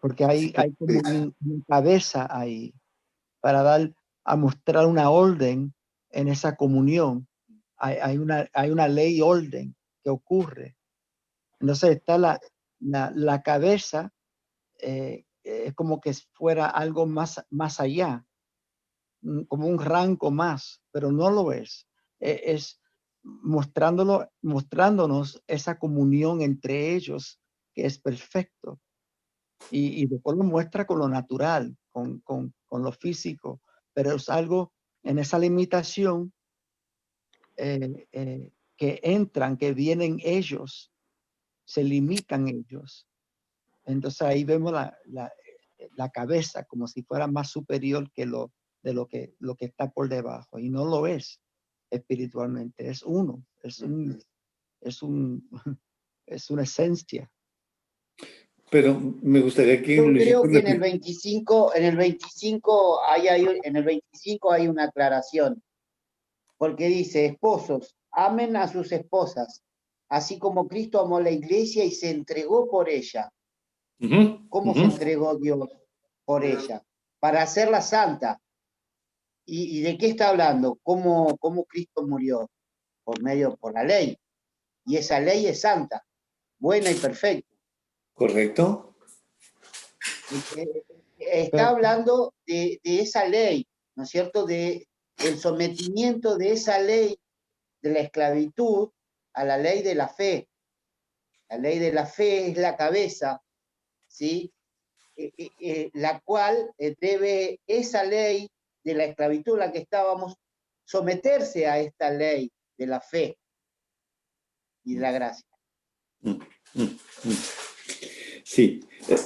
porque Sí, hay como una cabeza ahí para a mostrar una orden en esa comunión. Hay una ley orden que ocurre. Entonces está la cabeza, es como que fuera algo más allá, como un rango más, pero no lo es. Es mostrándonos esa comunión entre ellos que es perfecto. Y después lo muestra con lo natural, con lo físico, pero es algo en esa limitación que entran, que vienen ellos, se limitan ellos. Entonces ahí vemos la cabeza como si fuera más superior que lo que está por debajo, y no lo es espiritualmente, es uno, es una esencia. pero me gustaría que Yo Luisito creo que en el 25, en el 25 hay una aclaración, porque dice, esposos, amen a sus esposas, así como Cristo amó la iglesia y se entregó por ella. Ujú, ¿Cómo se ujú. entregó Dios por ella? Para hacerla santa. ¿Y de qué está hablando? ¿Cómo Cristo murió? Por la ley. Y esa ley es santa, buena y perfecta. Correcto. Está Pero, hablando de esa ley, ¿no es cierto? Del sometimiento de esa ley de la esclavitud a la ley de la fe. La ley de la fe es la cabeza, ¿sí? La cual debe esa ley de la esclavitud en la que estábamos someterse a esta ley de la fe y de la gracia. Mm, mm, mm. Sí,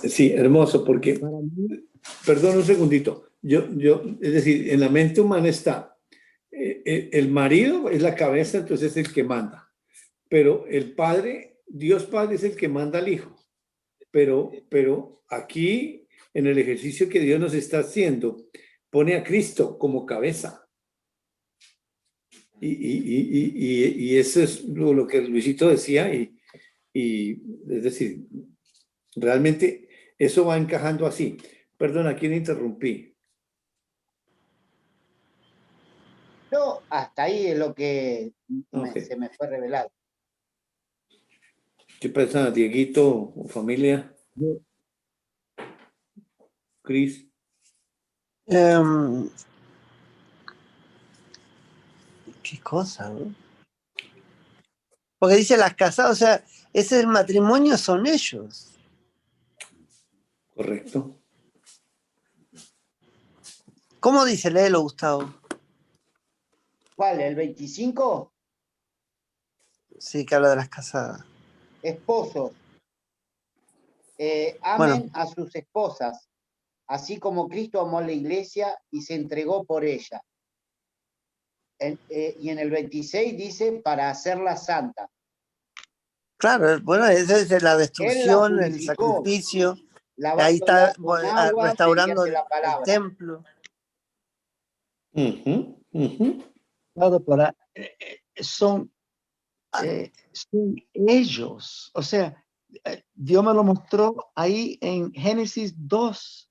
sí, hermoso, porque, para mí, perdón un segundito, es decir, en la mente humana está, el marido es la cabeza, entonces es el que manda, pero el padre, Dios Padre es el que manda al hijo, pero aquí, en el ejercicio que Dios nos está haciendo, pone a Cristo como cabeza. Y eso es lo que Luisito decía, y es decir, realmente eso va encajando así. Perdón, ¿a quién interrumpí? No, hasta ahí es lo que Ok. se me fue revelado. ¿Qué pasa, Dieguito o familia? yo, Cris. ¿Qué cosa? ¿No? Porque dice las casadas, o sea, ese el matrimonio son ellos. Correcto. ¿Cómo dice? Léelo, Gustavo. ¿Cuál? ¿El 25? Sí, que habla de las casadas. Esposos, Bueno, amen a sus esposas, así como Cristo amó a la iglesia y se entregó por ella. Y en el 26 dice, para hacerla santa. claro, bueno, esa es la Él la destrucción, el purificó, sacrificio. Ahí lavándola está con agua restaurando mediante la el palabra. templo. Ujú, ujú. claro, son ellos, o sea, Dios me lo mostró ahí en Génesis 2.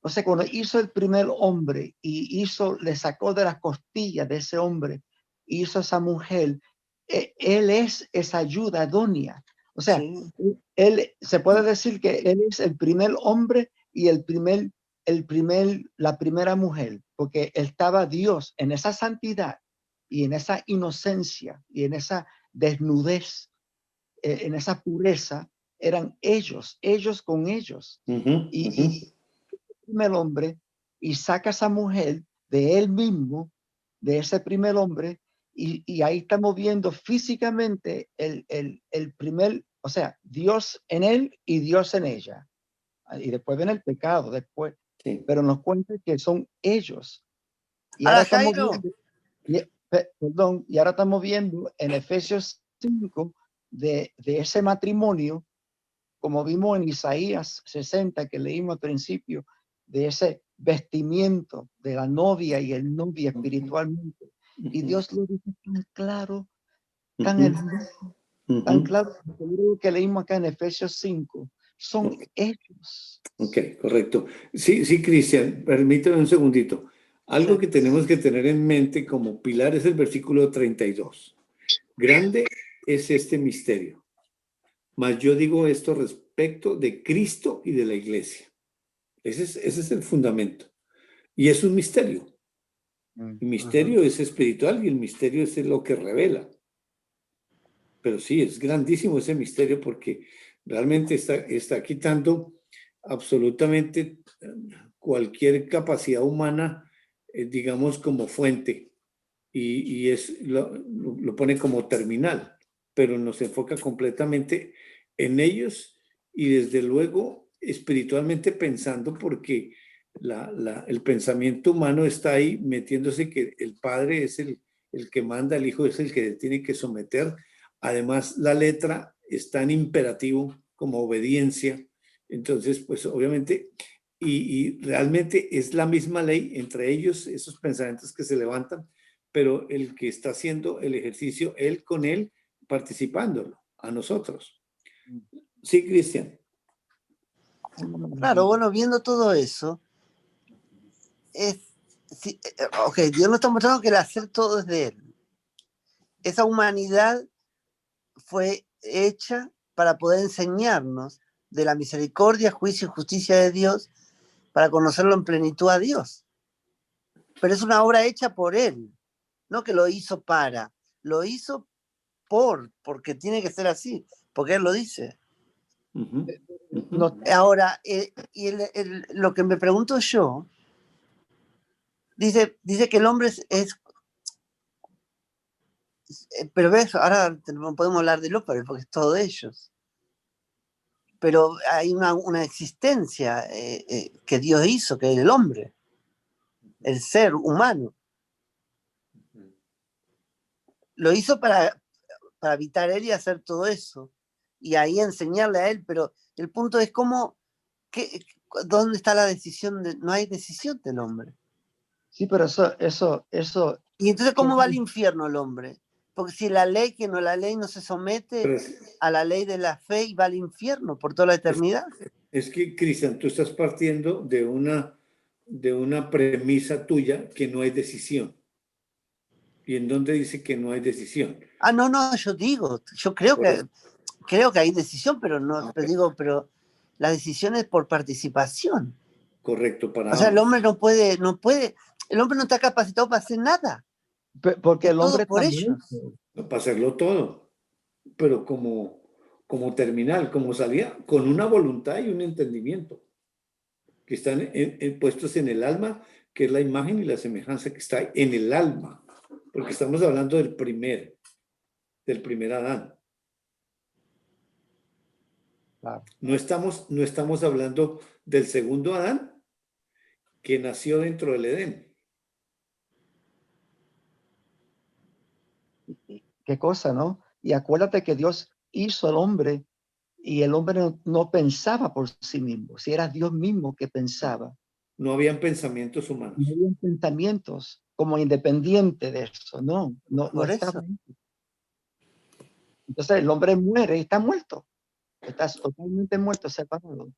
O sea, cuando hizo el primer hombre y le sacó de las costillas de ese hombre, hizo esa mujer, él es esa ayuda idónea. O sea, Sí. él se puede decir que él es el primer hombre y la primera mujer, porque estaba Dios en esa santidad y en esa inocencia y en esa desnudez, en esa pureza, eran ellos con ellos. Ujú, ujú. Y primer hombre y saca a esa mujer de él mismo, de ese primer hombre, y ahí estamos viendo físicamente el primer, o sea, Dios en él y Dios en ella. Y después viene el pecado, después, Sí. pero nos cuenta que son ellos. Y Ahora, ahora estamos Jairo, viendo, y ahora estamos viendo en Efesios 5 de ese matrimonio, como vimos en Isaías 60, que leímos al principio, de ese vestimiento de la novia y el novio espiritualmente. Y Dios lo dice tan claro, tan hermoso, tan claro, que leímos acá en Efesios 5, son ellos. Ok, correcto. Sí, sí, Cristian, permíteme un segundito. Algo que tenemos que tener en mente como pilar es el versículo 32. Grande es este misterio, mas yo digo esto respecto de Cristo y de la iglesia. Ese es el fundamento. Y es un misterio. El misterio es espiritual y el misterio es lo que revela. Pero sí, es grandísimo ese misterio porque realmente está quitando absolutamente cualquier capacidad humana, digamos, como fuente, y lo pone como terminal, pero nos enfoca completamente en ellos y desde luego espiritualmente pensando, porque el pensamiento humano está ahí metiéndose que el Padre es el que manda, el Hijo es el que tiene que someter. Además, la letra está en imperativo como obediencia. Entonces, pues obviamente, y realmente es la misma ley entre ellos, esos pensamientos que se levantan, pero el que está haciendo el ejercicio, él con él, participándolo, a nosotros. Sí, Cristian. Claro, bueno, viendo todo eso, ok, Dios nos está mostrando que el hacer todo es de Él. Esa humanidad fue hecha para poder enseñarnos de la misericordia, juicio y justicia de Dios, para conocerlo en plenitud a Dios. Pero es una obra hecha por Él, no que lo hizo para, lo hizo porque tiene que ser así, porque Él lo dice. No, Ahora, lo que me pregunto yo, dice que el hombre es pero ves, ahora no podemos hablar de los padres porque es todo de ellos. Pero hay una existencia que Dios hizo, que es el hombre, el ser humano. Lo hizo para habitar él y hacer todo eso. Y ahí enseñarle a él, pero el punto es ¿dónde está la decisión? No hay decisión del hombre. Sí, pero eso. Y entonces, ¿cómo va al infierno el hombre? Porque si la ley no se somete a la ley de la fe y va al infierno por toda la eternidad. Es que, Cristian, tú estás partiendo de una premisa tuya que no hay decisión. ¿Y en dónde dice que no hay decisión? No, yo creo que hay decisión, pero no, pero la decisión es por participación. Correcto, para O sea, el ambos. hombre no puede, el hombre no está capacitado para hacer nada. Porque el hombre todo por también. ellos. Para hacerlo todo, pero como terminal, como salida, con una voluntad y un entendimiento, que están puestos en el alma, que es la imagen y la semejanza que está en el alma, porque estamos hablando del primer Adán. Claro. No estamos hablando del segundo Adán que nació dentro del Edén. Qué cosa, ¿no? Y acuérdate que Dios hizo al hombre y el hombre no pensaba por sí mismo, si era Dios mismo que pensaba. No habían pensamientos humanos. No habían pensamientos como independiente de eso, no estaba ahí. Entonces el hombre muere y está muerto, está totalmente muerto, separado.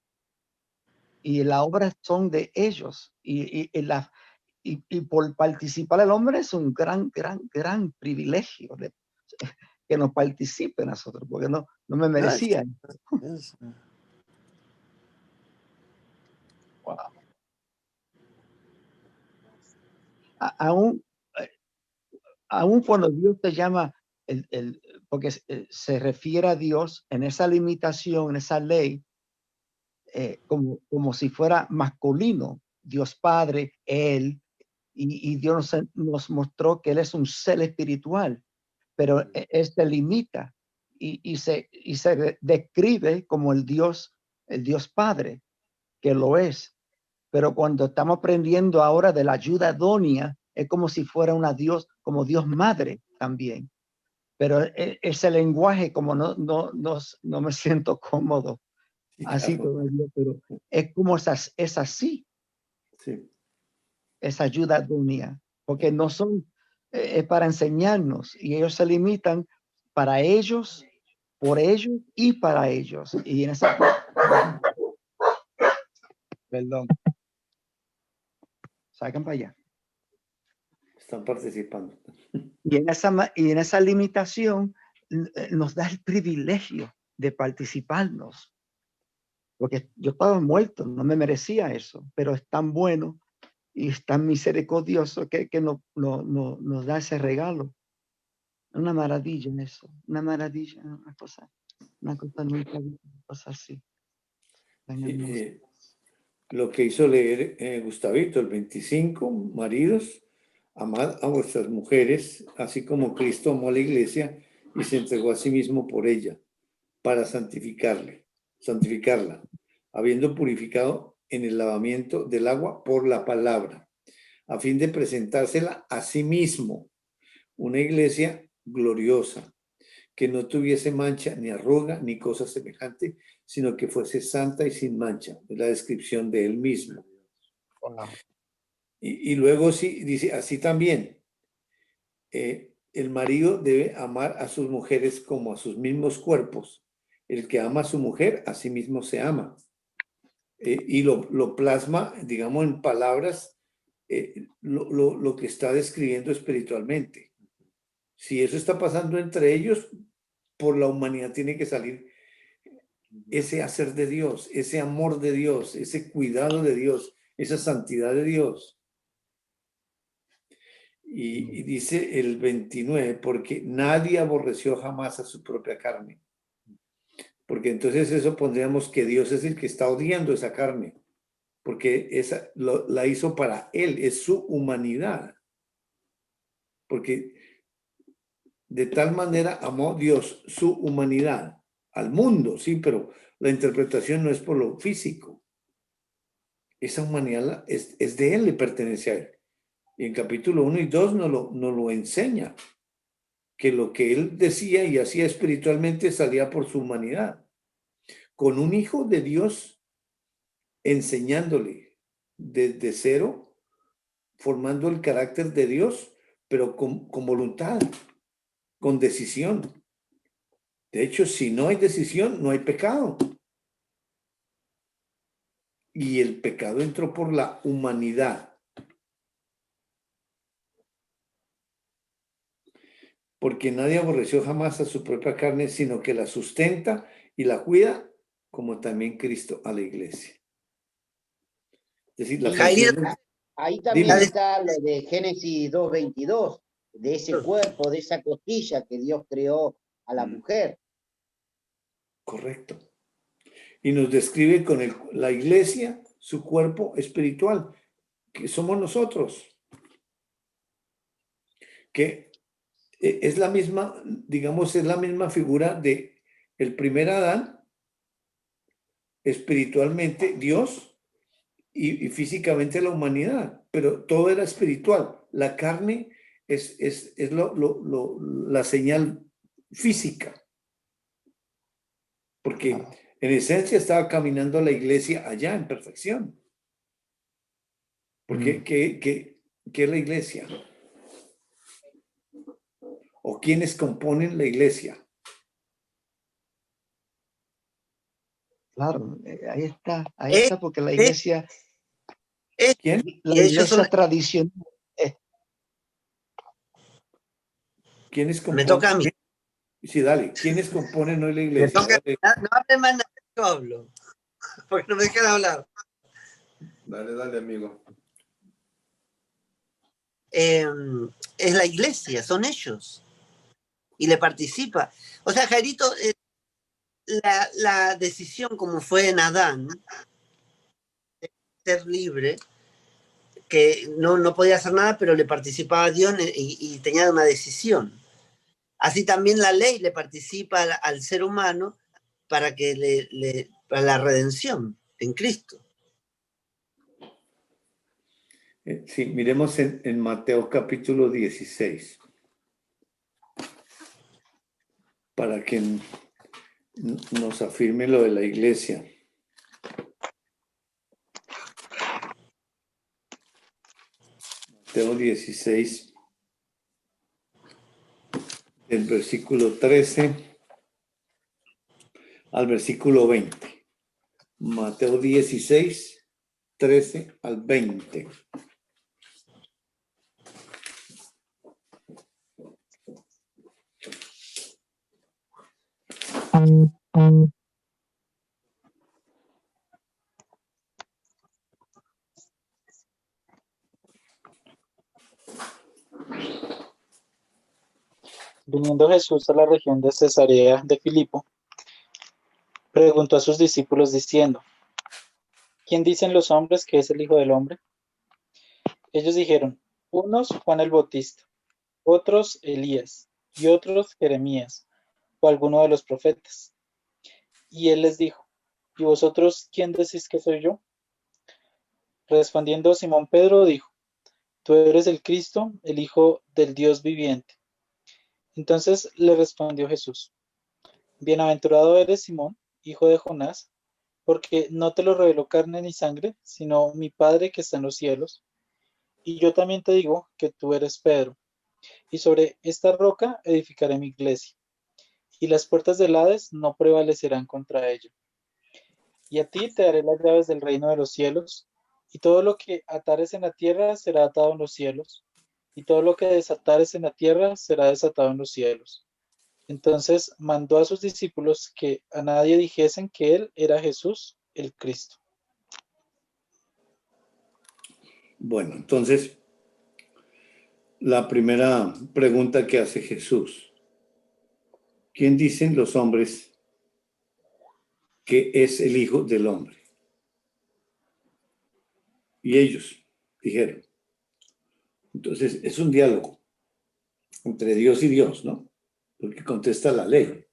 Y las obras son de ellos y por participar el hombre es un gran privilegio que nos participe nosotros, porque no me merecía. Wow. Aún cuando Dios te llama, porque se refiere a Dios en esa limitación, en esa ley, como si fuera masculino, Dios Padre, Él, y Dios nos mostró que Él es un ser espiritual, pero Él se limita y se describe como el Dios Padre, que lo es. Pero cuando estamos aprendiendo ahora de la ayuda idónea, es como si fuera como Dios Madre también. pero ese lenguaje como no me siento cómodo Sí, así claro. todavía, pero es como es así, Sí. esa ayuda dunia, porque no son, es para enseñarnos y ellos se limitan para ellos, por ellos y para ellos. Y en esa, perdón, sacan para allá. Están participando. Y en esa limitación nos da el privilegio de participarnos, porque yo estaba muerto, no me merecía eso, pero es tan bueno y es tan misericordioso que nos da ese regalo. Una maravilla en eso, una maravilla, una cosa nunca vi, una cosa así. Tan hermosa. Lo que hizo leer Gustavito, el 25, maridos, amad a vuestras mujeres, así como Cristo amó a la iglesia y se entregó a sí mismo por ella, para santificarla, habiendo purificado en el lavamiento del agua por la palabra, a fin de presentársela a sí mismo, una iglesia gloriosa, que no tuviese mancha, ni arruga, ni cosa semejante, sino que fuese santa y sin mancha. Es la descripción de él mismo. Wow. Y luego sí, dice, así también, el marido debe amar a sus mujeres como a sus mismos cuerpos. El que ama a su mujer, a sí mismo se ama. Y lo plasma, digamos, en palabras, lo que está describiendo espiritualmente. Si eso está pasando entre ellos, por la humanidad tiene que salir ese hacer de Dios, ese amor de Dios, ese cuidado de Dios, esa santidad de Dios. Y dice el 29, porque nadie aborreció jamás a su propia carne. Porque entonces eso pondríamos que Dios es el que está odiando esa carne, porque esa la hizo para él, es su humanidad. Porque de tal manera amó Dios su humanidad al mundo, sí, pero la interpretación no es por lo físico. Esa humanidad es de él, le pertenece a él. Y en capítulo 1 y 2 nos lo enseña, que lo que él decía y hacía espiritualmente salía por su humanidad. Con un hijo de Dios enseñándole desde cero, formando el carácter de Dios, pero con voluntad, con decisión. De hecho, si no hay decisión, no hay pecado. Y el pecado entró por la humanidad. Porque nadie aborreció jamás a su propia carne, sino que la sustenta y la cuida, como también Cristo a la iglesia. Es decir, la Y función... ahí también Dime. está lo de Génesis 2:22, de ese cuerpo, de esa costilla que Dios creó a la mujer. Correcto. Y nos describe con la iglesia, su cuerpo espiritual, que somos nosotros. Que es la misma, digamos, es la misma figura de el primer Adán, espiritualmente Dios, y físicamente la humanidad, pero todo era espiritual. La carne es la señal física, porque en esencia estaba caminando la iglesia allá en perfección. Porque ¿qué es la iglesia? ¿O quiénes componen la iglesia? Claro, ahí está, porque la iglesia, ¿Quién? la Y ellos son, iglesia tradicional, ¿Quiénes me toca a mí. componen? Sí, dale. ¿Quiénes componen hoy la Me iglesia? toca, Dale, no hable más nada, yo hablo, porque no me dejan hablar. Dale, amigo. Es la iglesia, son ellos. Y le participa. O sea, Jairito, la decisión como fue en Adán, de ser libre, que no podía hacer nada, pero le participaba a Dios y tenía una decisión. Así también la ley le participa al ser humano para que para la redención en Cristo. Sí, miremos en Mateo capítulo 16. para que nos afirme lo de la iglesia. Mateo 16, del versículo 13 al versículo 20. Mateo 16, 13 al 20. Viniendo Jesús a la región de Cesarea de Filipo, preguntó a sus discípulos diciendo: ¿Quién dicen los hombres que es el Hijo del Hombre? Ellos dijeron: unos Juan el Bautista, otros Elías, y otros Jeremías, o alguno de los profetas. Y él les dijo: ¿Y vosotros quién decís que soy yo? Respondiendo Simón Pedro dijo: Tú eres el Cristo, el Hijo del Dios viviente. Entonces le respondió Jesús: Bienaventurado eres, Simón, hijo de Jonás, porque no te lo reveló carne ni sangre, sino mi Padre que está en los cielos. Y yo también te digo que tú eres Pedro, y sobre esta roca edificaré mi iglesia, y las puertas del Hades no prevalecerán contra ella. Y a ti te daré las llaves del reino de los cielos, y todo lo que atares en la tierra será atado en los cielos, y todo lo que desatares en la tierra será desatado en los cielos. Entonces mandó a sus discípulos que a nadie dijesen que él era Jesús, el Cristo. Bueno, entonces, la primera pregunta que hace Jesús: ¿quién dicen los hombres que es el Hijo del Hombre? Y ellos dijeron. Entonces, es un diálogo entre Dios y Dios, ¿no? Porque contesta la ley.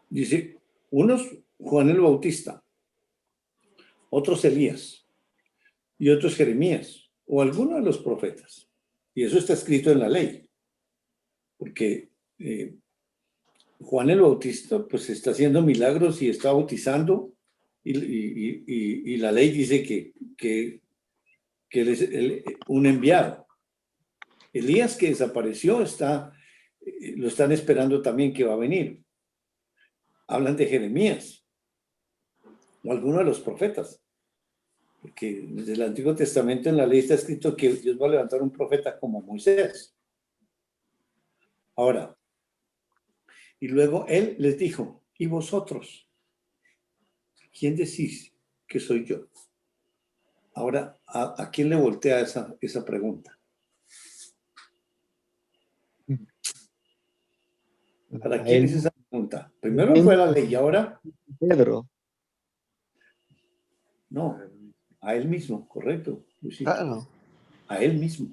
Dice, unos Juan el Bautista, otros Elías y otros Jeremías o alguno de los profetas. Y eso está escrito en la ley, porque Juan el Bautista pues está haciendo milagros y está bautizando y la ley dice que él es un enviado. Elías, que desapareció, lo están esperando también, que va a venir. Hablan de Jeremías o alguno de los profetas, porque desde el Antiguo Testamento en la ley está escrito que Dios va a levantar un profeta como Moisés. Ahora, y luego él les dijo: ¿y vosotros? ¿Quién decís que soy yo? Ahora, ¿a quién le voltea esa pregunta? ¿Para A quién él es esa pregunta? Primero fue la ley y ahora Pedro, no, a él mismo, correcto, Luisito. Claro. A él mismo.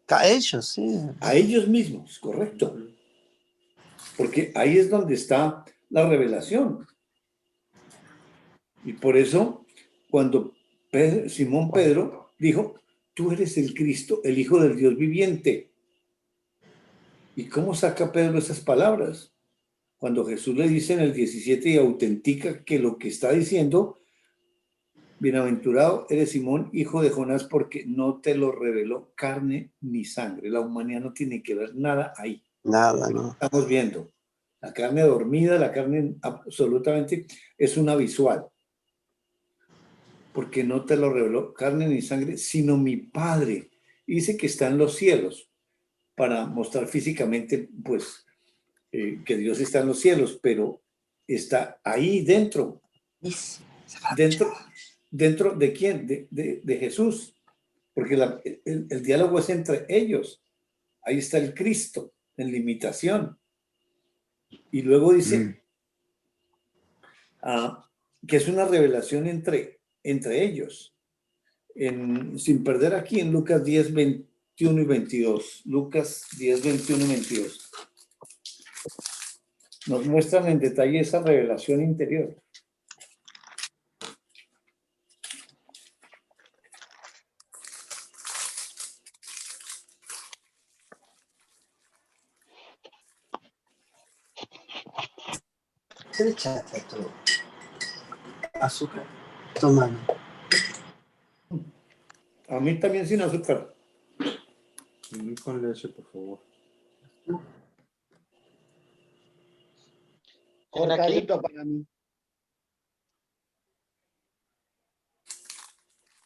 A ellos, sí. A ellos mismos, correcto. Porque ahí es donde está la revelación. Y por eso, cuando Simón Pedro dijo: tú eres el Cristo, el Hijo del Dios viviente. ¿Y cómo saca Pedro esas palabras? Cuando Jesús le dice en el 17 y autentica que lo que está diciendo: bienaventurado eres, Simón, hijo de Jonás, porque no te lo reveló carne ni sangre. La humanidad no tiene que ver nada ahí. Nada, ¿no? Estamos viendo la carne dormida, la carne absolutamente es una visual, porque no te lo reveló carne ni sangre, sino mi Padre. Y dice que está en los cielos, para mostrar físicamente, pues, que Dios está en los cielos, pero está ahí dentro. ¿Dentro de quién? De Jesús, porque el diálogo es entre ellos. Ahí está el Cristo, en la imitación. Y luego dice que es una revelación entre ellos. Sin perder aquí en Lucas 10, 21 y 22. Lucas 10, 21 y 22. Nos muestran en detalle esa revelación interior. ¿Qué le echaste a todo? Azúcar. Tómalo. A mí también sin azúcar. Y con leche, por favor. Cortadito para mí.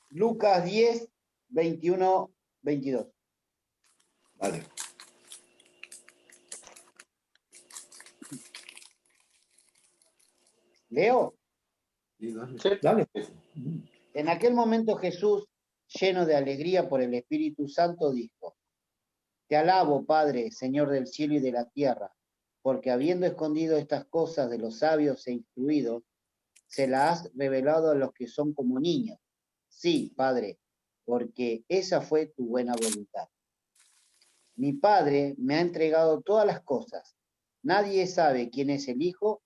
Lucas 10, 21, 22. Vale. Leo. Y dale. Sí. Dale. En aquel momento Jesús, lleno de alegría por el Espíritu Santo, dijo: Te alabo, Padre, Señor del cielo y de la tierra, porque habiendo escondido estas cosas de los sabios e instruidos, se las has revelado a los que son como niños. Sí, Padre, porque esa fue tu buena voluntad. Mi Padre me ha entregado todas las cosas. Nadie sabe quién es el Hijo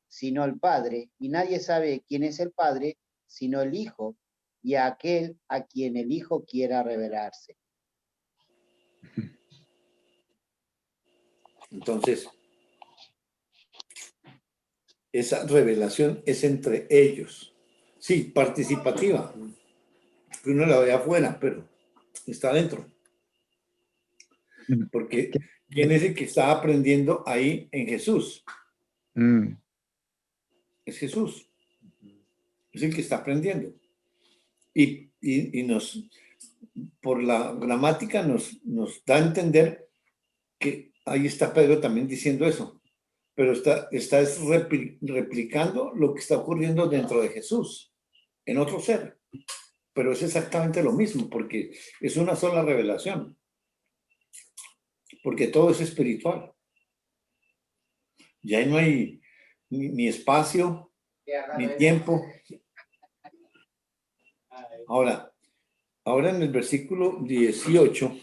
sino el Padre, y nadie sabe quién es el Padre sino el Hijo, y a aquel a quien el Hijo quiera revelarse. Entonces, esa revelación es entre ellos. Sí, participativa. Que uno la ve afuera, pero está dentro. Porque ¿quién es el que está aprendiendo ahí en Jesús? Es Jesús. Es el que está aprendiendo. Y nos, por la gramática, nos da a entender que ahí está Pedro también diciendo eso. Pero está replicando lo que está ocurriendo dentro de Jesús, en otro ser. Pero es exactamente lo mismo, porque es una sola revelación. Porque todo es espiritual. Ya no hay ni espacio, ni tiempo. Ahora en el versículo 18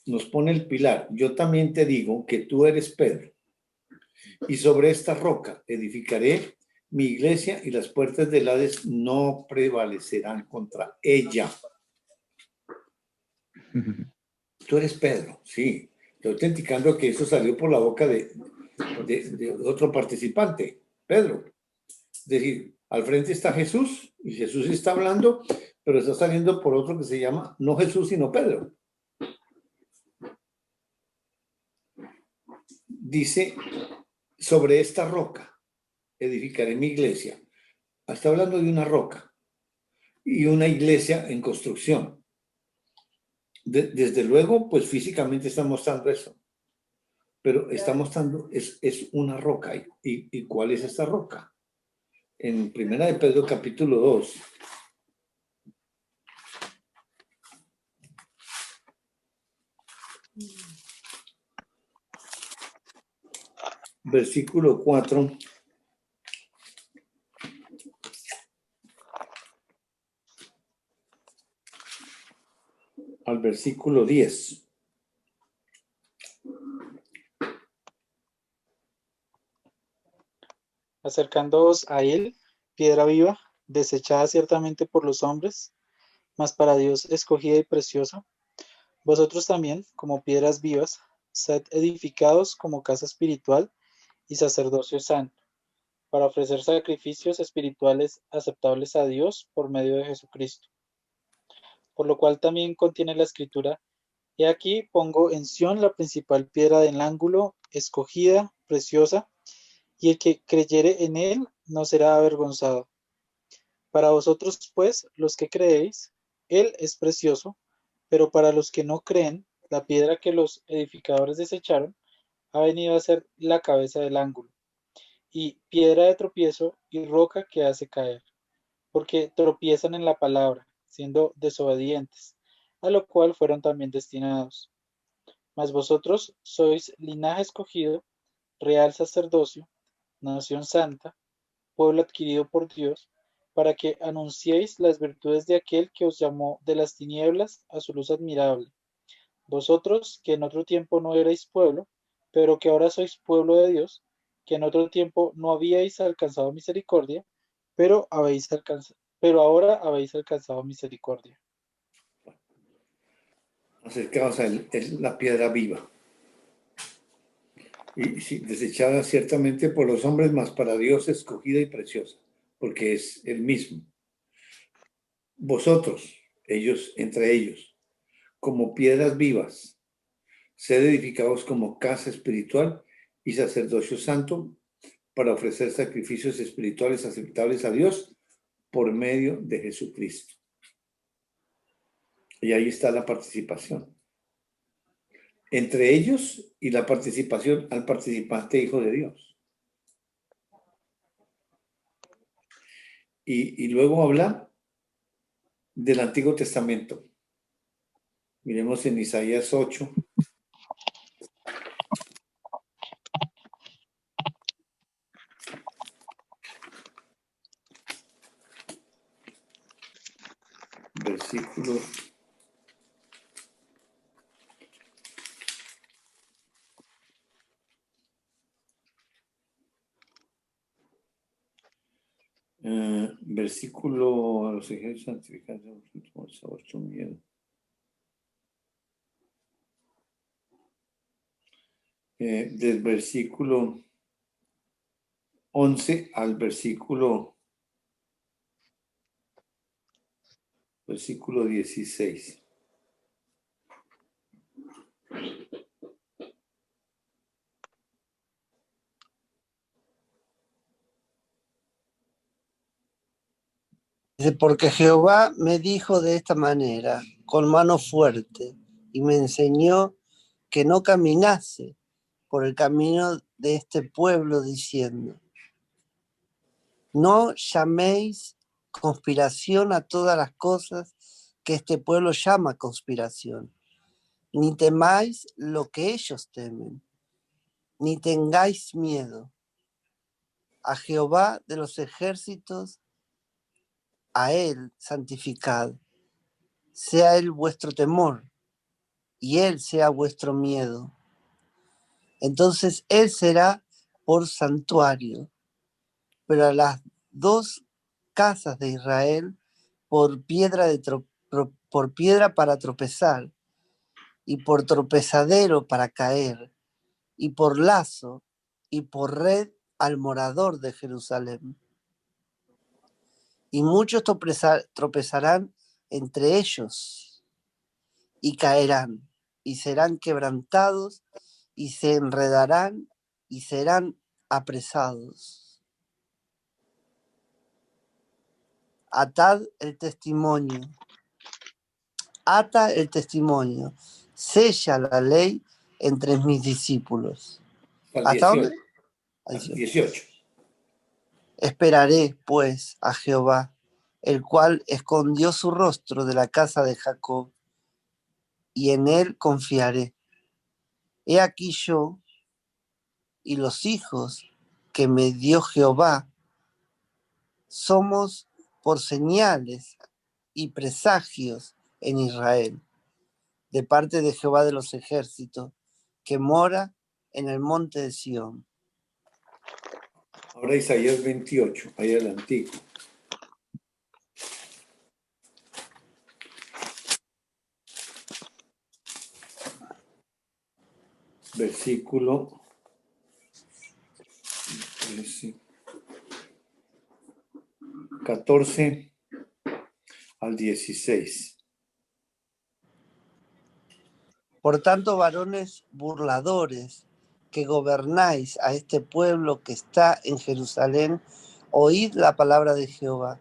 nos pone el pilar. Yo también te digo que tú eres Pedro, y sobre esta roca edificaré mi iglesia, y las puertas del Hades no prevalecerán contra ella. Tú eres Pedro, sí. Estoy autenticando que eso salió por la boca de otro participante, Pedro. Es decir, al frente está Jesús, y Jesús está hablando, pero está saliendo por otro que se llama no Jesús, sino Pedro. Dice, sobre esta roca edificaré mi iglesia. Está hablando de una roca y una iglesia en construcción. Desde luego, pues físicamente está mostrando eso, pero está mostrando, es una roca. ¿Y cuál es esta roca? En Primera de Pedro, capítulo 2, versículo 4, al versículo 10. Acercándoos a él, piedra viva, desechada ciertamente por los hombres, mas para Dios escogida y preciosa. Vosotros también, como piedras vivas, sed edificados como casa espiritual y sacerdocio santo, para ofrecer sacrificios espirituales aceptables a Dios por medio de Jesucristo. Por lo cual también contiene la Escritura: He aquí pongo en Sión la principal piedra del ángulo, escogida, preciosa, y el que creyere en él no será avergonzado. Para vosotros, pues, los que creéis, él es precioso, pero para los que no creen, la piedra que los edificadores desecharon ha venido a ser la cabeza del ángulo, y piedra de tropiezo y roca que hace caer, porque tropiezan en la palabra, siendo desobedientes, a lo cual fueron también destinados. Mas vosotros sois linaje escogido, real sacerdocio, nación santa, pueblo adquirido por Dios, para que anunciéis las virtudes de aquel que os llamó de las tinieblas a su luz admirable. Vosotros, que en otro tiempo no erais pueblo, pero que ahora sois pueblo de Dios, que en otro tiempo no habíais alcanzado misericordia, pero ahora habéis alcanzado misericordia. Acercaos a él, es la piedra viva. Y sí, desechada ciertamente por los hombres, mas para Dios escogida y preciosa, porque es el mismo. Vosotros, ellos, entre ellos, como piedras vivas, sed edificados como casa espiritual y sacerdocio santo para ofrecer sacrificios espirituales aceptables a Dios por medio de Jesucristo. Y ahí está la participación. Entre ellos y la participación al participante hijo de Dios. Y luego habla del Antiguo Testamento. Miremos en Isaías 8. Versículo 'Versículo, los ejércitos santificados, sabor su miedo. Del versículo 11 al versículo 16. Dice, porque Jehová me dijo de esta manera, con mano fuerte, y me enseñó que no caminase por el camino de este pueblo, diciendo, no llaméis conspiración a todas las cosas que este pueblo llama conspiración, ni temáis lo que ellos temen, ni tengáis miedo. A Jehová de los ejércitos, a él santificad, sea él vuestro temor, y él sea vuestro miedo. Entonces él será por santuario, pero a las dos casas de Israel por piedra para tropezar, y por tropezadero para caer, y por lazo, y por red al morador de Jerusalén. Y muchos tropezarán entre ellos, y caerán, y serán quebrantados, y se enredarán, y serán apresados. Atad el testimonio. Ata el testimonio. Sella la ley entre mis discípulos. ¿Hasta dónde? 18. Esperaré, pues, a Jehová, el cual escondió su rostro de la casa de Jacob, y en él confiaré. He aquí yo y los hijos que me dio Jehová, somos por señales y presagios en Israel, de parte de Jehová de los ejércitos, que mora en el monte de Sión. Ahora Isaías 28, ahí adelantico. Versículo 14 al 16. Por tanto, varones burladores, que gobernáis a este pueblo que está en Jerusalén, oíd la palabra de Jehová.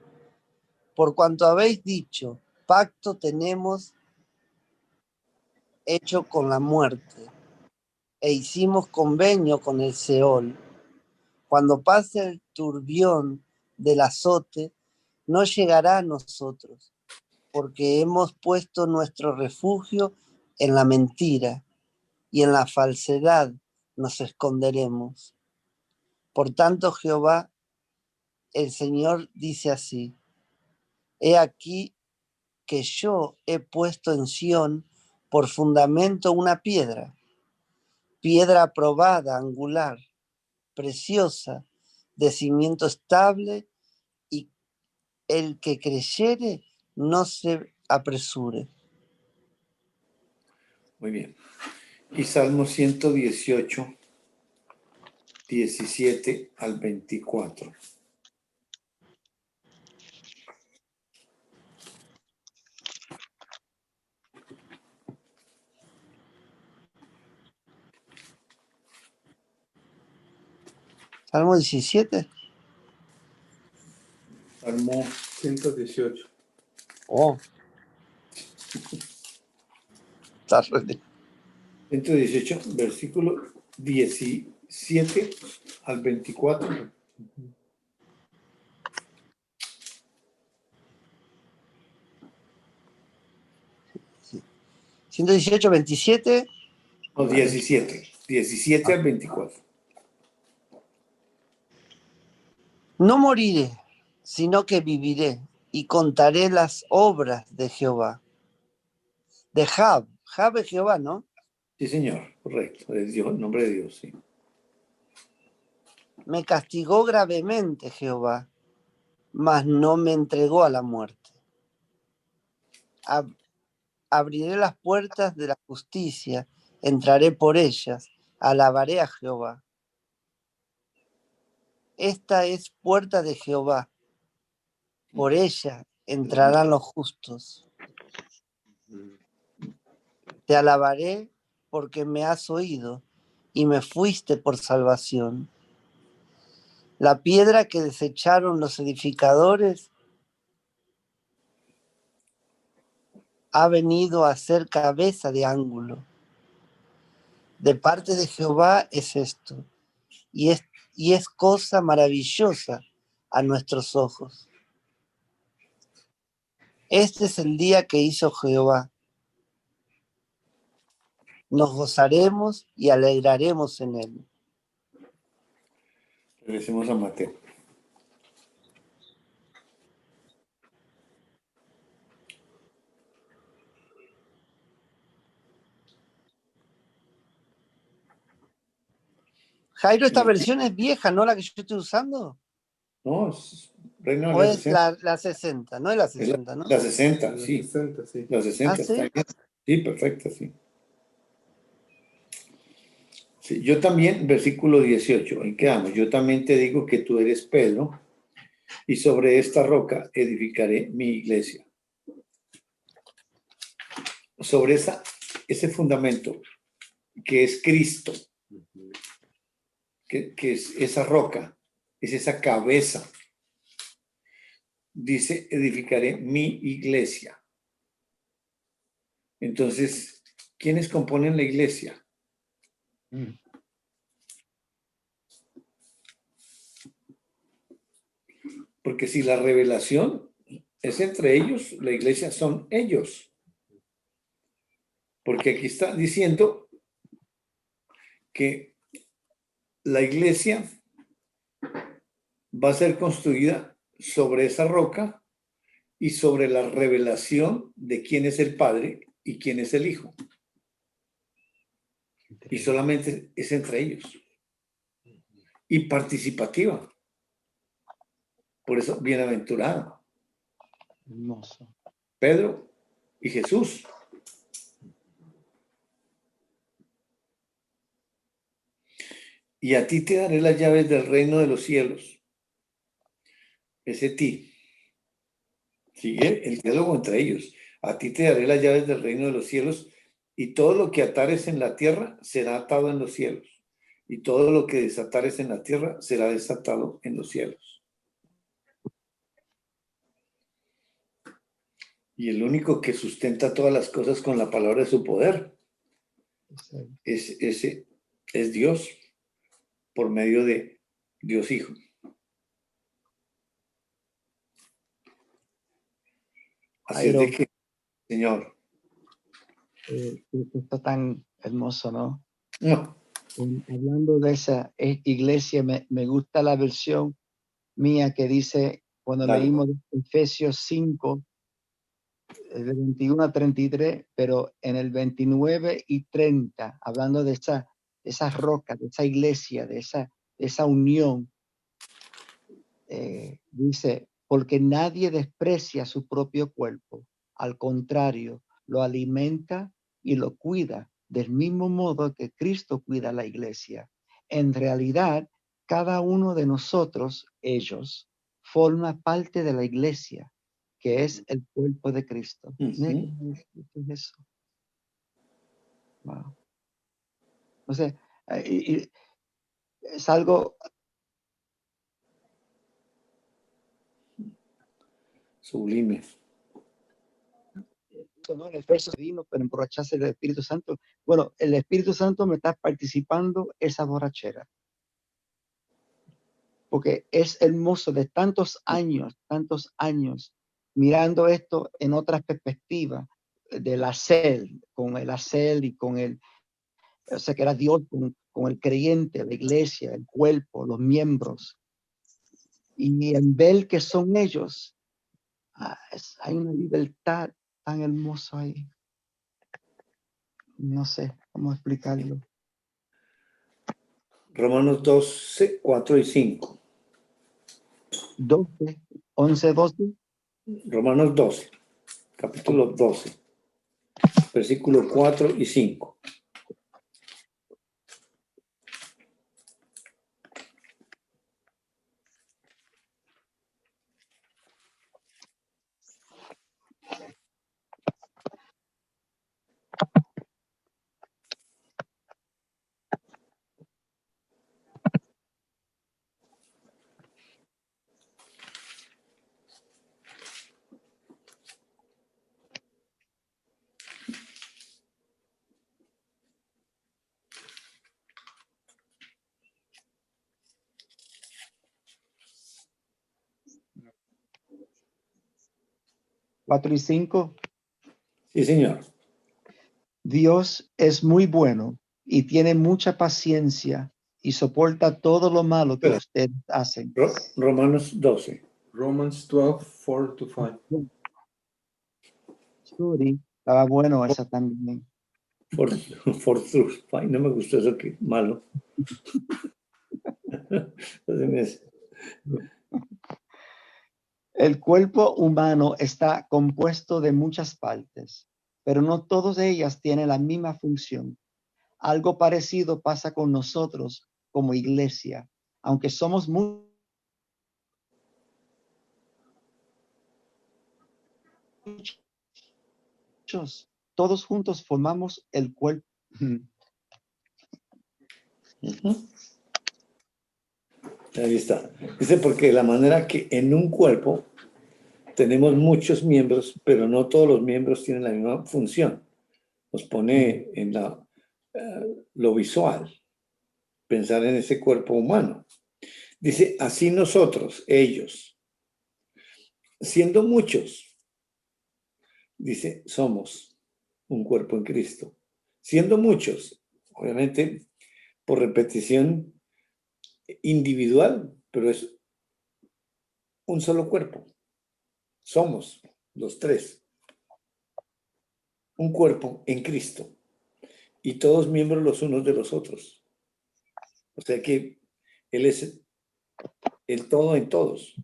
Por cuanto habéis dicho, pacto tenemos hecho con la muerte, e hicimos convenio con el Seol. Cuando pase el turbión del azote, no llegará a nosotros, porque hemos puesto nuestro refugio en la mentira, y en la falsedad nos esconderemos. Por tanto, Jehová, el Señor, dice así: he aquí que yo he puesto en Sión por fundamento una piedra aprobada, angular, preciosa, de cimiento estable, y el que creyere no se apresure. Muy bien. Y Salmo 118, 17 al 24. Salmo 17. Salmo 118. Oh. Está re- 118, versículo 17 al 24. 118, 27. No, 17 al 24. No moriré, sino que viviré y contaré las obras de Jehová. De Jab. Jab es Jehová, ¿no? Sí, señor, correcto. Es Dios, el nombre de Dios, sí. Me castigó gravemente Jehová, mas no me entregó a la muerte. Abriré las puertas de la justicia, entraré por ellas, alabaré a Jehová. Esta es puerta de Jehová, por ella entrarán los justos. Te alabaré porque me has oído y me fuiste por salvación. La piedra que desecharon los edificadores ha venido a ser cabeza de ángulo. De parte de Jehová es esto, y es cosa maravillosa a nuestros ojos. Este es el día que hizo Jehová. Nos gozaremos y alegraremos en él. Regresemos a Mateo. Jairo, esta versión es vieja, ¿no la que yo estoy usando? No, es Reina ¿O Valera es 60. la 60? No es la Es 60, ¿no? la 60, sí. 60, sí. La 60 ¿Ah, sí? está bien. Sí, perfecto, sí. Sí, yo también, versículo 18, ¿en qué quedamos? Yo también te digo que tú eres Pedro, y sobre esta roca edificaré mi iglesia. Sobre ese fundamento que es Cristo, que es esa roca, es esa cabeza. Dice, edificaré mi iglesia. Entonces, ¿quiénes componen la iglesia? Porque si la revelación es entre ellos, la iglesia son ellos. Porque aquí está diciendo que la iglesia va a ser construida sobre esa roca y sobre la revelación de quién es el Padre y quién es el Hijo. Y solamente es entre ellos. Y participativa. Por eso, bienaventurada. Hermoso. Pedro y Jesús. Y a ti te daré las llaves del reino de los cielos. Ese ti. Sigue el diálogo entre ellos. A ti te daré las llaves del reino de los cielos, y todo lo que atares en la tierra será atado en los cielos, y todo lo que desatares en la tierra será desatado en los cielos. Y el único que sustenta todas las cosas con la palabra de su poder es Dios, por medio de Dios Hijo. Así es de que, Señor. Esto está tan hermoso, ¿no? No. Hablando de esa iglesia, me gusta la versión mía que dice, cuando Dale. leímos Efesios 5, de 21 a 33, pero en el 29 y 30, hablando de esa roca, de esa iglesia, de esa unión, dice, porque nadie desprecia su propio cuerpo, al contrario, lo alimenta y lo cuida, del mismo modo que Cristo cuida a la iglesia. En realidad, cada uno de nosotros, ellos, forma parte de la iglesia, que es el cuerpo de Cristo. Mira qué es eso. Wow. O sea, es algo sublime. ¿no? El verso vino para emborracharse del Espíritu Santo. Bueno, el Espíritu Santo me está participando esa borrachera. Porque es hermoso de tantos años, mirando esto en otras perspectivas, del hacer, con el hacer y con el, o sea, que era Dios con el creyente, la iglesia, el cuerpo, los miembros. Y en ver que son ellos, hay una libertad tan hermosa ahí. No sé cómo explicarlo. Romanos 12, 4 y 5. 12, 11, 12. Romanos 12, capítulo 12, versículo 4 y 5. Cuatro y 5. Sí, señor. Dios es muy bueno y tiene mucha paciencia y soporta todo lo malo que ustedes hacen. Romanos 12. Romans 12, 4 to 5. Sorry, estaba bueno esa también. For truth. Ay, no me gustó eso, que malo. El cuerpo humano está compuesto de muchas partes, pero no todas ellas tienen la misma función. Algo parecido pasa con nosotros como iglesia, aunque somos muchos, todos juntos formamos el cuerpo. Ahí está. Dice, porque la manera que en un cuerpo tenemos muchos miembros, pero no todos los miembros tienen la misma función. Nos pone en lo visual, pensar en ese cuerpo humano. Dice, así nosotros, ellos, siendo muchos, dice, somos un cuerpo en Cristo. Siendo muchos, obviamente, por repetición individual, pero es un solo cuerpo. Somos los tres. Un cuerpo en Cristo. Y todos miembros los unos de los otros. O sea que Él es el todo en todos.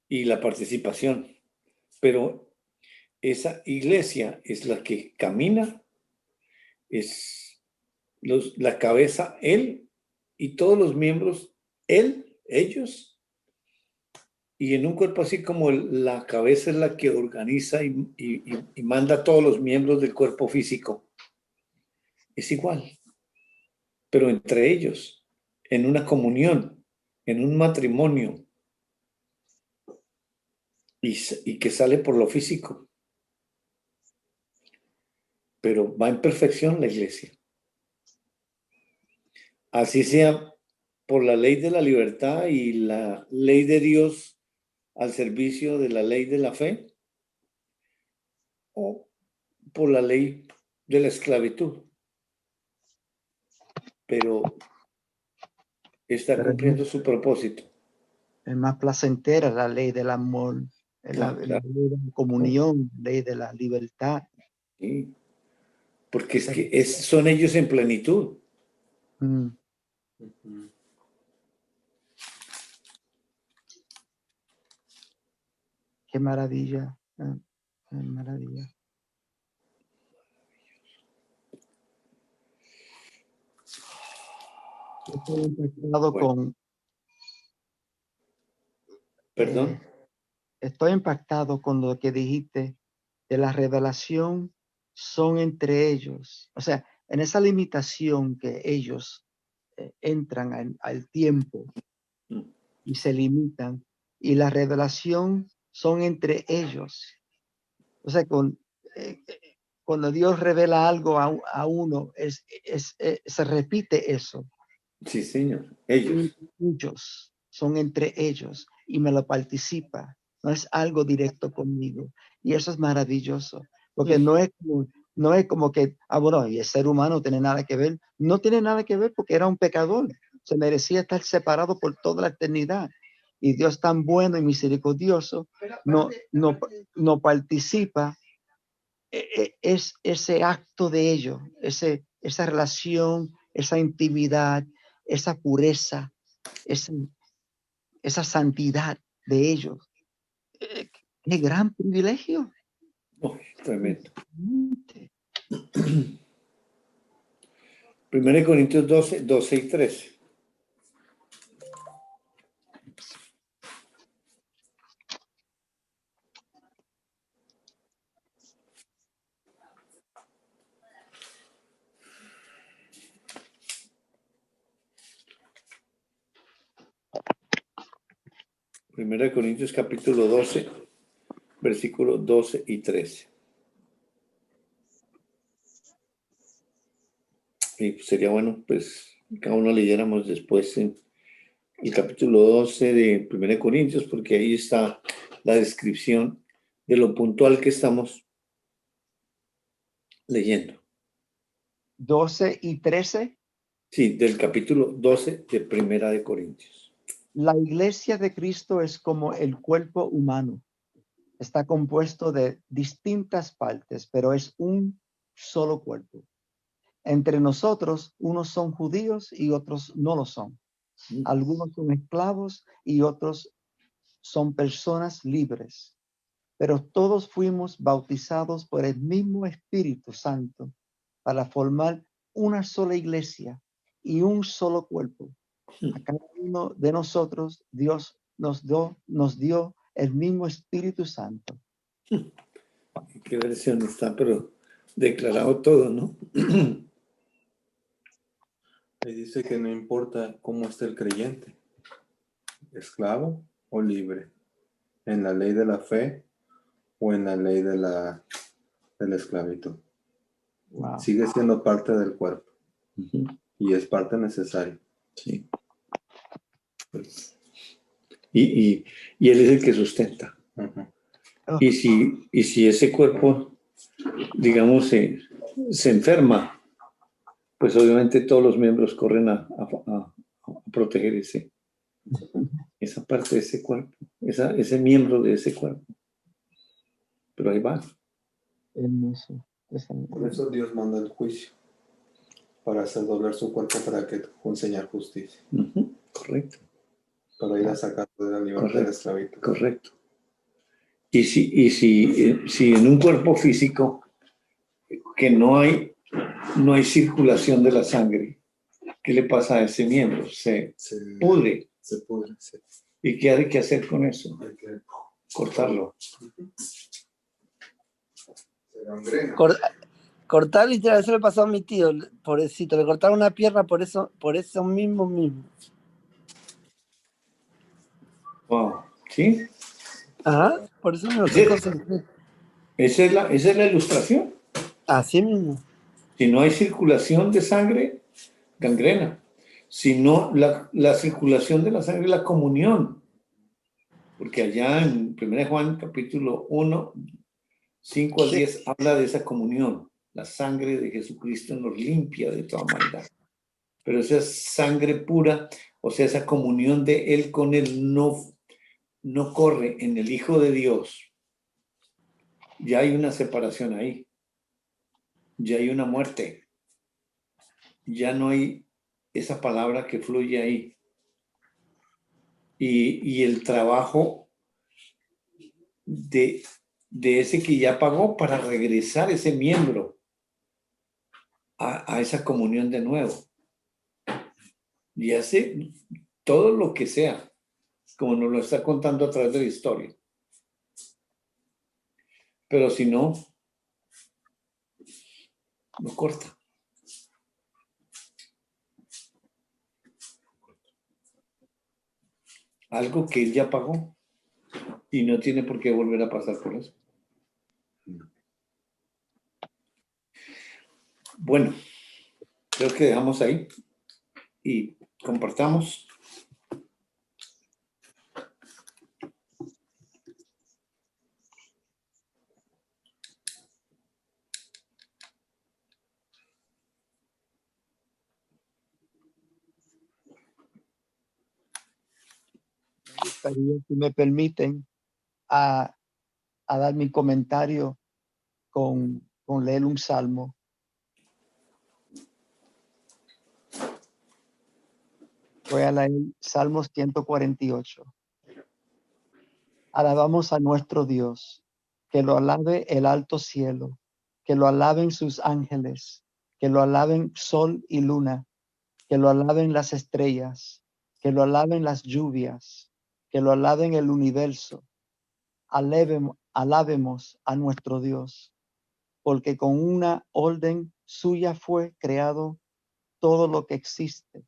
Y la participación. Pero esa iglesia es la que camina, es la cabeza, Él, y todos los miembros, Él, ellos. Y en un cuerpo así como la cabeza es la que organiza y manda a todos los miembros del cuerpo físico. Es igual, pero entre ellos, en una comunión, en un matrimonio, y que sale por lo físico. Pero va en perfección la iglesia. Así sea por la ley de la libertad y la ley de Dios al servicio de la ley de la fe, o por la ley de la esclavitud. Pero está cumpliendo su propósito. Es más placentera la ley del amor, la ley de la comunión, la ley de la libertad. Sí. Porque es que son ellos en plenitud. Qué maravilla, qué maravilla. Estoy impactado Bueno. Perdón. Estoy impactado con lo que dijiste de la revelación son entre ellos. O sea, en esa limitación que ellos entran al tiempo y se limitan, y la revelación son entre ellos. O sea, cuando Dios revela algo a uno, se repite eso. Sí, señor. Ellos. Ellos son entre ellos y me lo participa. No es algo directo conmigo. Y eso es maravilloso, porque no es como que, bueno, y el ser humano no tiene nada que ver. No tiene nada que ver porque era un pecador. Se merecía estar separado por toda la eternidad. Y Dios tan bueno y misericordioso no participa. Es ese acto de ellos, esa relación, esa intimidad, esa pureza, esa santidad de ellos. ¡Qué gran privilegio! Oh, tremendo. 1 Corintios 12, 12 y 13. Primera de Corintios capítulo 12, versículos 12 y 13. Y pues sería bueno, pues, cada uno leyéramos después en el capítulo 12 de 1 Corintios, porque ahí está la descripción de lo puntual que estamos leyendo. 12 y 13. Sí, del capítulo 12 de 1 Corintios. La iglesia de Cristo es como el cuerpo humano. Está compuesto de distintas partes, pero es un solo cuerpo. Entre nosotros, unos son judíos y otros no lo son. Algunos son esclavos y otros son personas libres. Pero todos fuimos bautizados por el mismo Espíritu Santo para formar una sola iglesia y un solo cuerpo. A cada uno de nosotros Dios nos dio el mismo Espíritu Santo. ¿Qué versión está? Pero declarado todo, ¿no? Y dice que no importa cómo esté el creyente, esclavo o libre, en la ley de la fe o en la ley de la esclavitud. Wow. Sigue siendo parte del cuerpo Uh-huh. y es parte necesaria. Sí. Y Él es el que sustenta. Uh-huh. Y si ese cuerpo, digamos, se enferma, pues obviamente todos los miembros corren a proteger esa parte de ese cuerpo, ese miembro de ese cuerpo. Pero ahí va. Hermoso. Por eso Dios manda el juicio, para hacer doblar su cuerpo para que enseñar justicia. Uh-huh. Correcto. Para ir a sacarlo de la libertad de la esclavitud. Correcto. Y si en un cuerpo físico que no hay circulación de la sangre, ¿qué le pasa a ese miembro? Se pudre. Se pudre, sí. ¿Y qué hay que hacer con eso? Hay que cortarlo. Se gangrena. Cortar, literal, eso le pasó a mi tío, pobrecito, le cortaron una pierna por eso mismo. Wow. ¿Sí? Ajá, por eso mismo. Esa es la ilustración. Así mismo. Si no hay circulación de sangre, gangrena. Si no, la circulación de la sangre es la comunión. Porque allá en 1 Juan capítulo 1, 5 al 10 habla de esa comunión. La sangre de Jesucristo nos limpia de toda maldad. Pero esa sangre pura, o sea, esa comunión de Él con Él no corre en el Hijo de Dios. Ya hay una separación ahí. Ya hay una muerte. Ya no hay esa palabra que fluye ahí. Y el trabajo de ese que ya pagó para regresar ese miembro a esa comunión de nuevo. y hace todo lo que sea, como nos lo está contando a través de la historia. Pero si no, lo corta. Algo que él ya pagó y no tiene por qué volver a pasar por eso. Bueno, creo que dejamos ahí y compartamos. Si me permiten, a dar mi comentario con leer un salmo. Voy a leer Salmos 148. Alabamos a nuestro Dios, que lo alabe el alto cielo, que lo alaben sus ángeles, que lo alaben sol y luna, que lo alaben las estrellas, que lo alaben las lluvias, que lo alaben el universo. Alabemos a nuestro Dios, porque con una orden suya fue creado todo lo que existe.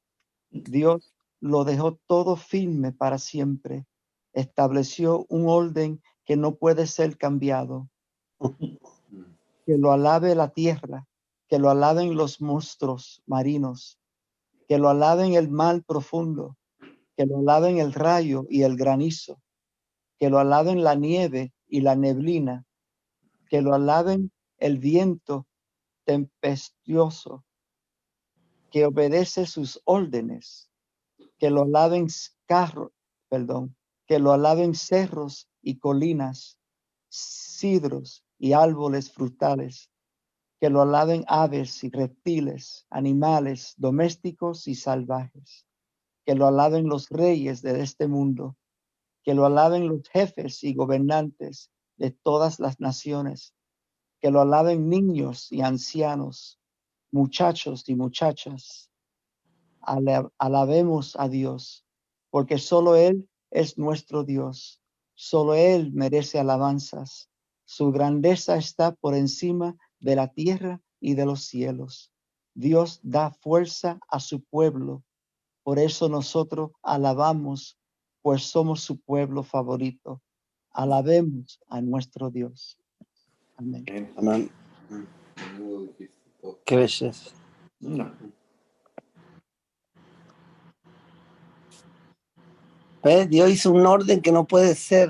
Dios lo dejó todo firme para siempre. Estableció un orden que no puede ser cambiado. Que lo alabe la tierra, que lo alaben los monstruos marinos, que lo alaben el mar profundo, que lo alaben el rayo y el granizo, que lo alaben la nieve y la neblina, que lo alaben el viento tempestuoso, que obedece sus órdenes, que lo alaben que lo alaben cerros y colinas, cedros y árboles frutales, que lo alaben aves y reptiles, animales domésticos y salvajes, que lo alaben los reyes de este mundo, que lo alaben los jefes y gobernantes de todas las naciones, que lo alaben niños y ancianos, muchachos y muchachas. Alabemos a Dios, porque solo Él es nuestro Dios, solo Él merece alabanzas. Su grandeza está por encima de la tierra y de los cielos. Dios da fuerza a su pueblo, por eso nosotros alabamos, pues somos su pueblo favorito. Alabemos a nuestro Dios. Amén. Amén. Qué belleza. No. ¿Ves? Dios hizo un orden que no puede ser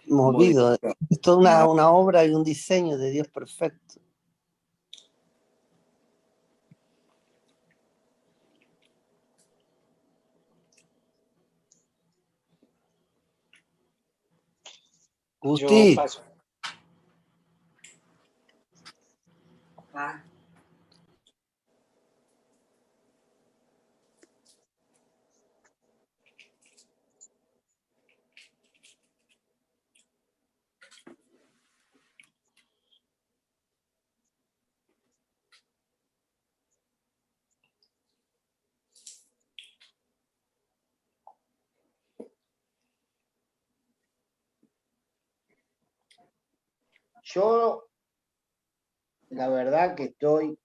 movido. Es toda una obra y un diseño de Dios perfecto. Gusti, Yo paso. Yo, la verdad que estoy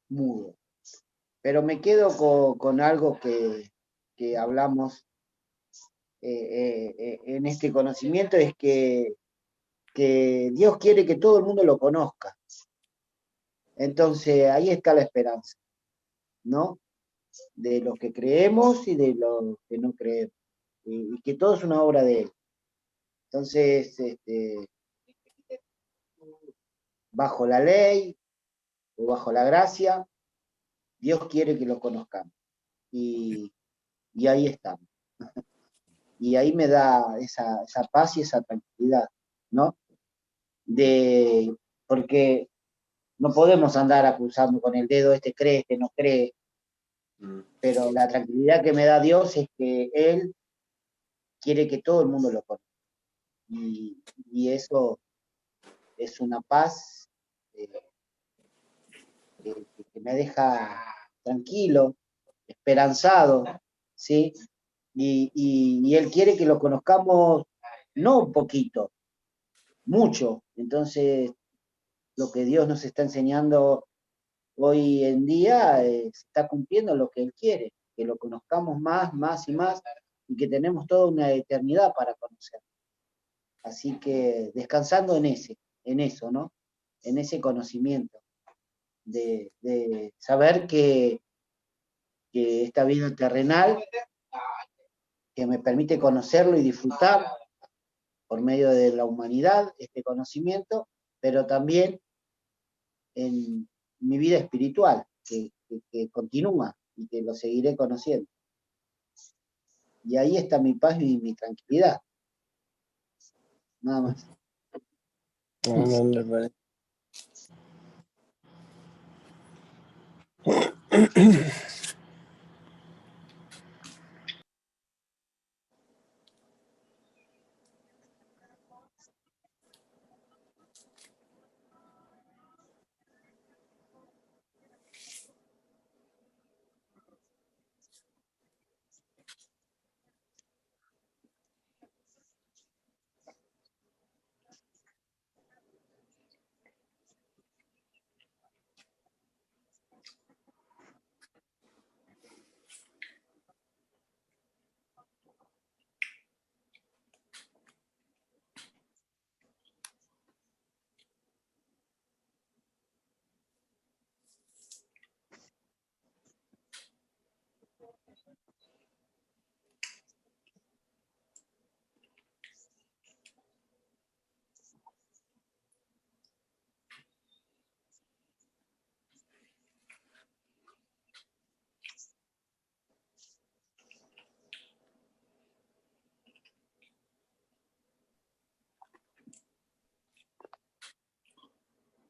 mudo, pero me quedo con algo que hablamos en este conocimiento, es que Dios quiere que todo el mundo lo conozca. Entonces, ahí está la esperanza, ¿no? De los que creemos y de los que no creemos. Y que todo es una obra de Él. Entonces, bajo la ley o bajo la gracia, Dios quiere que lo conozcamos. Y ahí estamos. Y ahí me da esa paz y esa tranquilidad, ¿no? Porque no podemos andar acusando con el dedo, este cree, este no cree, pero la tranquilidad que me da Dios es que Él quiere que todo el mundo lo conozca. Y eso es una paz que me deja tranquilo, esperanzado, ¿sí? Y Él quiere que lo conozcamos no un poquito, mucho. Entonces, lo que Dios nos está enseñando hoy en día se está cumpliendo lo que Él quiere, que lo conozcamos más, más y más, y que tenemos toda una eternidad para conocer. Así que descansando en eso, ¿no? En ese conocimiento, de saber que esta vida terrenal, que me permite conocerlo y disfrutar por medio de la humanidad, este conocimiento, pero también en mi vida espiritual, que continúa y que lo seguiré conociendo. Y ahí está mi paz y mi tranquilidad. Nada más. Amén, hermano.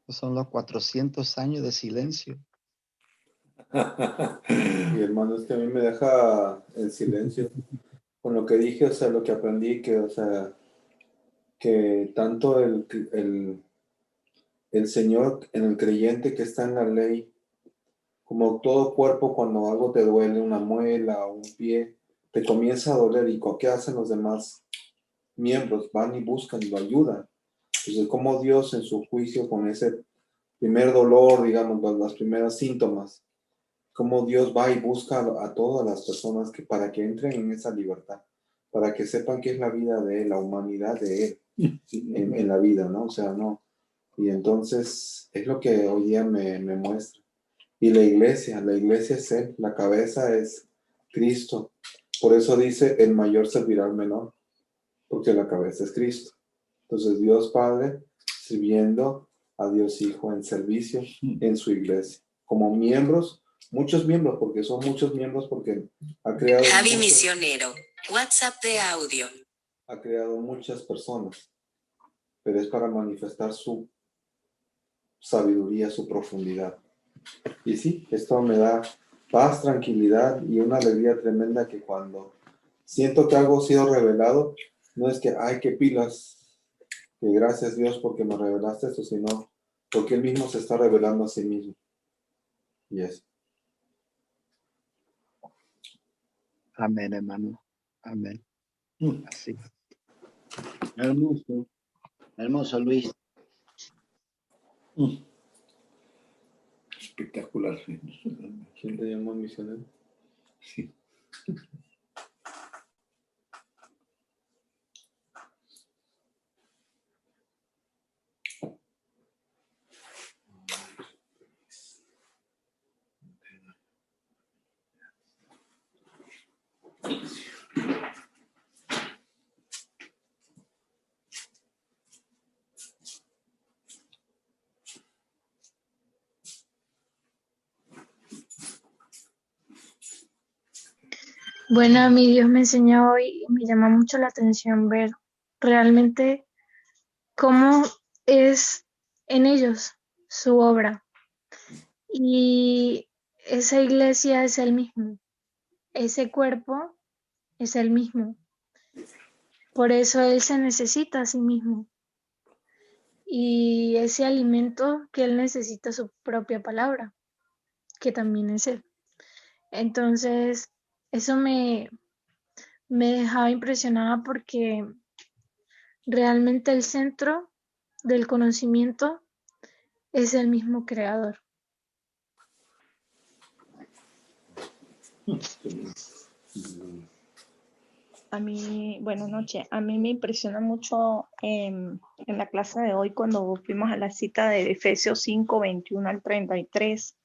Son los 400 años de silencio. Y hermano, es que a mí me deja el silencio con lo que dije, o sea, lo que aprendí, que, o sea, que tanto el Señor en el creyente que está en la ley, como todo cuerpo, cuando algo te duele, una muela o un pie, te comienza a doler, y ¿qué hacen los demás miembros? Van y buscan y lo ayudan. Entonces, como Dios en su juicio con ese primer dolor, digamos, las primeras síntomas, cómo Dios va y busca a todas las personas para que entren en esa libertad, para que sepan que es la vida de Él, la humanidad de Él en la vida, ¿no? O sea, no. Y entonces es lo que hoy día me muestra. Y la iglesia es Él, la cabeza es Cristo. Por eso dice, el mayor servirá al menor, porque la cabeza es Cristo. Entonces Dios Padre sirviendo a Dios Hijo en servicio en su iglesia, como miembros, muchos miembros, porque son muchos miembros, porque ha creado Javi Misionero, WhatsApp de audio. Ha creado muchas personas, pero es para manifestar su sabiduría, su profundidad. Y sí, esto me da paz, tranquilidad y una alegría tremenda, que cuando siento que algo ha sido revelado, no es que, ay, qué pilas, que gracias Dios porque me revelaste esto, sino porque Él mismo se está revelando a sí mismo. Y eso. Amén, hermano. Amén. Así. Hermoso, hermoso Luis. Espectacular. ¿Quién te llamó misionero? Sí. Bueno, a mí Dios me enseñó hoy y me llama mucho la atención ver realmente cómo es en ellos su obra. Y esa iglesia es el mismo, ese cuerpo es el mismo. Por eso Él se necesita a sí mismo. Y ese alimento que Él necesita, su propia palabra, que también es Él. Entonces, eso me dejaba impresionada porque realmente el centro del conocimiento es el mismo creador. A mí, buenas noches, a mí me impresiona mucho en la clase de hoy cuando fuimos a la cita de Efesios 5, 21 al 33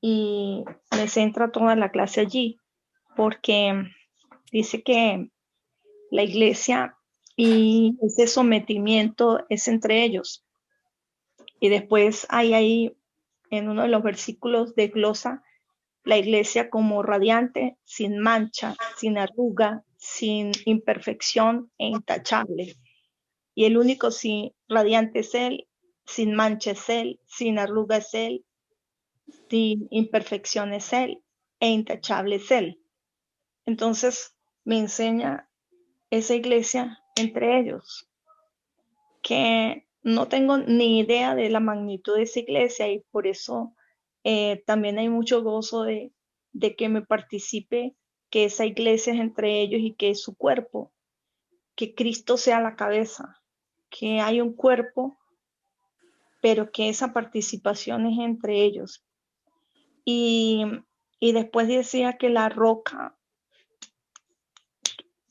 y me centra toda la clase allí porque dice que la iglesia y ese sometimiento es entre ellos. Y después hay ahí en uno de los versículos de glosa la iglesia como radiante, sin mancha, sin arruga, sin imperfección e intachable. Y el único sin radiante es Él, sin mancha es Él, sin arruga es Él, sin imperfección es Él e intachable es Él. Entonces me enseña esa iglesia entre ellos, que no tengo ni idea de la magnitud de esa iglesia y por eso también hay mucho gozo de que me participe, que esa iglesia es entre ellos y que es su cuerpo, que Cristo sea la cabeza, que hay un cuerpo, pero que esa participación es entre ellos. Y después decía que la roca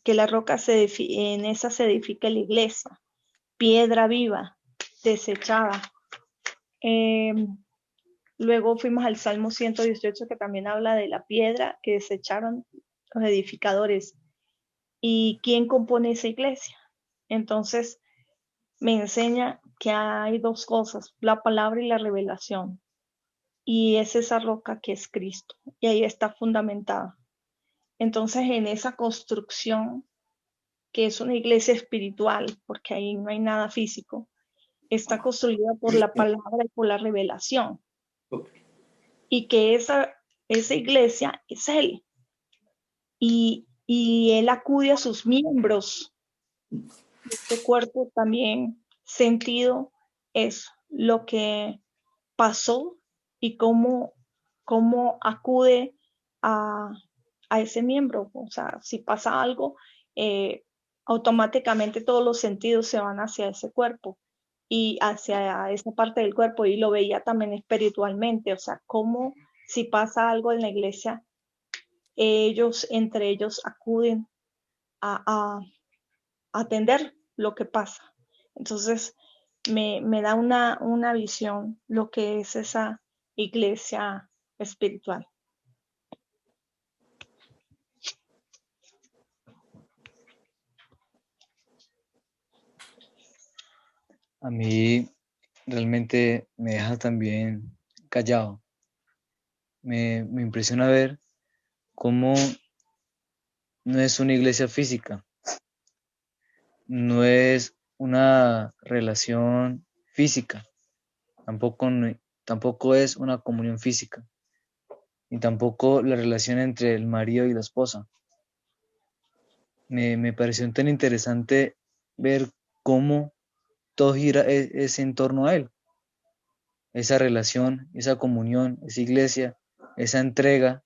en esa se edifica la iglesia, piedra viva, desechada. Luego fuimos al Salmo 118 que también habla de la piedra que desecharon los edificadores. ¿Y quién compone esa iglesia? Entonces me enseña que hay dos cosas, la palabra y la revelación. Y es esa roca que es Cristo. Y ahí está fundamentada. Entonces en esa construcción, que es una iglesia espiritual, porque ahí no hay nada físico, está construida por la palabra y por la revelación. Y que esa iglesia es Él. Y Él acude a sus miembros. Este cuerpo también sentido es lo que pasó y cómo acude a ese miembro. O sea, si pasa algo, automáticamente todos los sentidos se van hacia ese cuerpo y hacia esa parte del cuerpo, y lo veía también espiritualmente, o sea, cómo si pasa algo en la iglesia, entre ellos acuden a atender lo que pasa. Entonces, me da una visión lo que es esa iglesia espiritual. A mí realmente me deja también callado. Me impresiona ver cómo no es una iglesia física, no es una relación física, tampoco es una comunión física, ni tampoco la relación entre el marido y la esposa. Me pareció tan interesante ver cómo todo gira es en torno a él. Esa relación, esa comunión, esa iglesia, esa entrega,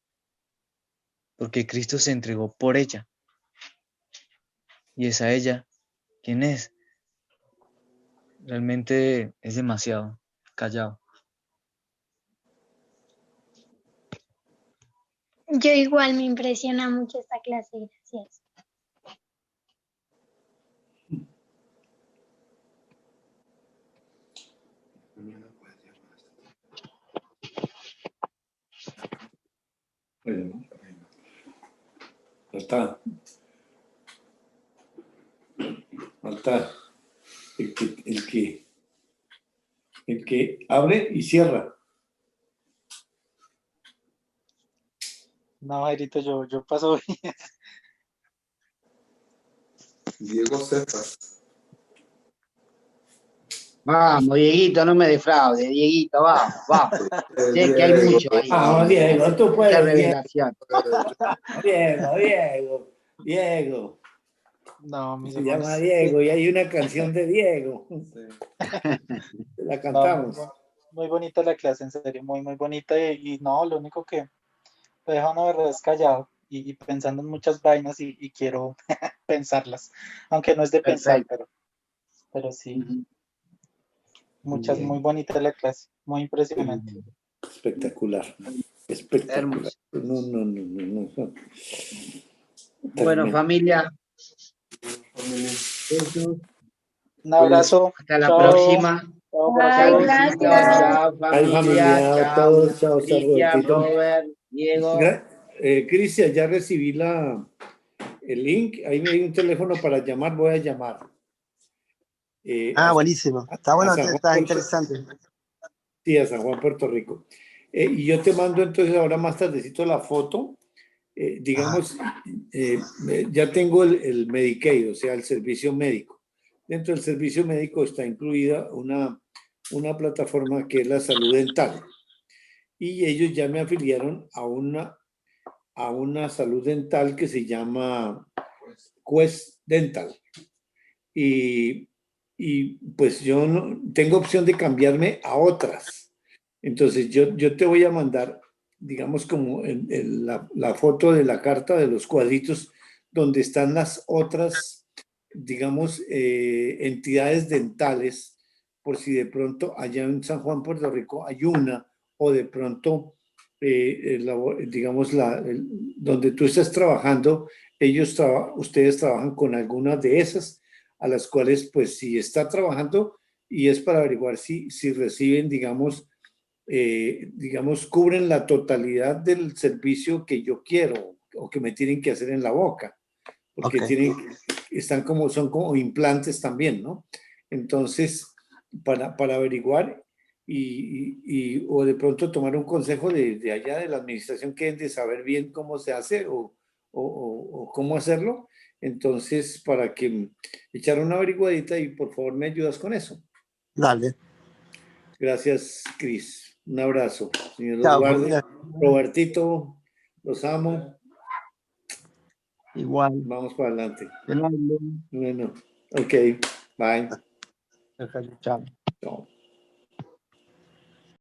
porque Cristo se entregó por ella. Y es a ella quien es. Realmente es demasiado callado. Yo igual me impresiona mucho esta clase, gracias. Falta el que abre y cierra. No, Jairito, yo paso bien. Diego Cephas. Vamos, Dieguito, no me defraude, Dieguito, vamos. Sé que hay mucho ahí. Vamos, Diego, tú Mucha puedes. revelación. Diego. No, mis Se hermanos. llama Diego y hay una canción de Diego. La cantamos. No, muy bonita la clase, en serio, muy bonita. Y no, lo único que lo deja uno de verdad callado y pensando en muchas vainas y quiero pensarlas, aunque no es de pensar, Perfecto. pero sí, Ujú. muchas, muy Bien, bonita la clase, muy impresionante. espectacular, espectacular. Hermoso. No, no, no, no, no. Bueno, Tremendo. familia, Familia. eso. Un Pues abrazo, hasta la chao, próxima. chao para Ay, Chao, todos. besitos. gracias. Chao, Ay, familia. familia, Chao, todos, chao, hasta Cristian, Robertito. Robert, Diego. Cristian, ya recibí el link, ahí me hay un teléfono para llamar, voy a llamar Ah, buenísimo. Está a bueno, San Juan, está interesante. sí, a San Juan, Puerto Rico. Y yo te mando entonces ahora más tardecito la foto. Digamos, ya tengo el Medicaid, o sea, el servicio médico. Dentro del servicio médico está incluida una plataforma que es la salud dental. Y ellos ya me afiliaron a una salud dental que se llama Quest Dental. Y pues yo no tengo opción de cambiarme a otras. Entonces yo te voy a mandar, digamos, como la foto de la carta de los cuadritos donde están las otras, digamos, entidades dentales, por si de pronto allá en San Juan, Puerto Rico, hay una, o de pronto, digamos, donde tú estás trabajando, ustedes trabajan con algunas de esas, a las cuales, pues, si está trabajando y es para averiguar si reciben, digamos, cubren la totalidad del servicio que yo quiero o que me tienen que hacer en la boca, porque Ok. son como implantes también, ¿no? Entonces, para averiguar o de pronto tomar un consejo de allá de la administración que deben de saber bien cómo se hace o cómo hacerlo, entonces para que echar una averiguadita y por favor me ayudas con eso. Dale. Gracias, Cris. Un abrazo. Señor los Chao, guarde. familia. Robertito, los amo. Igual. Vamos para adelante. Que no hable. Bueno, ok. Bye. Perfecto. Chao. Chao.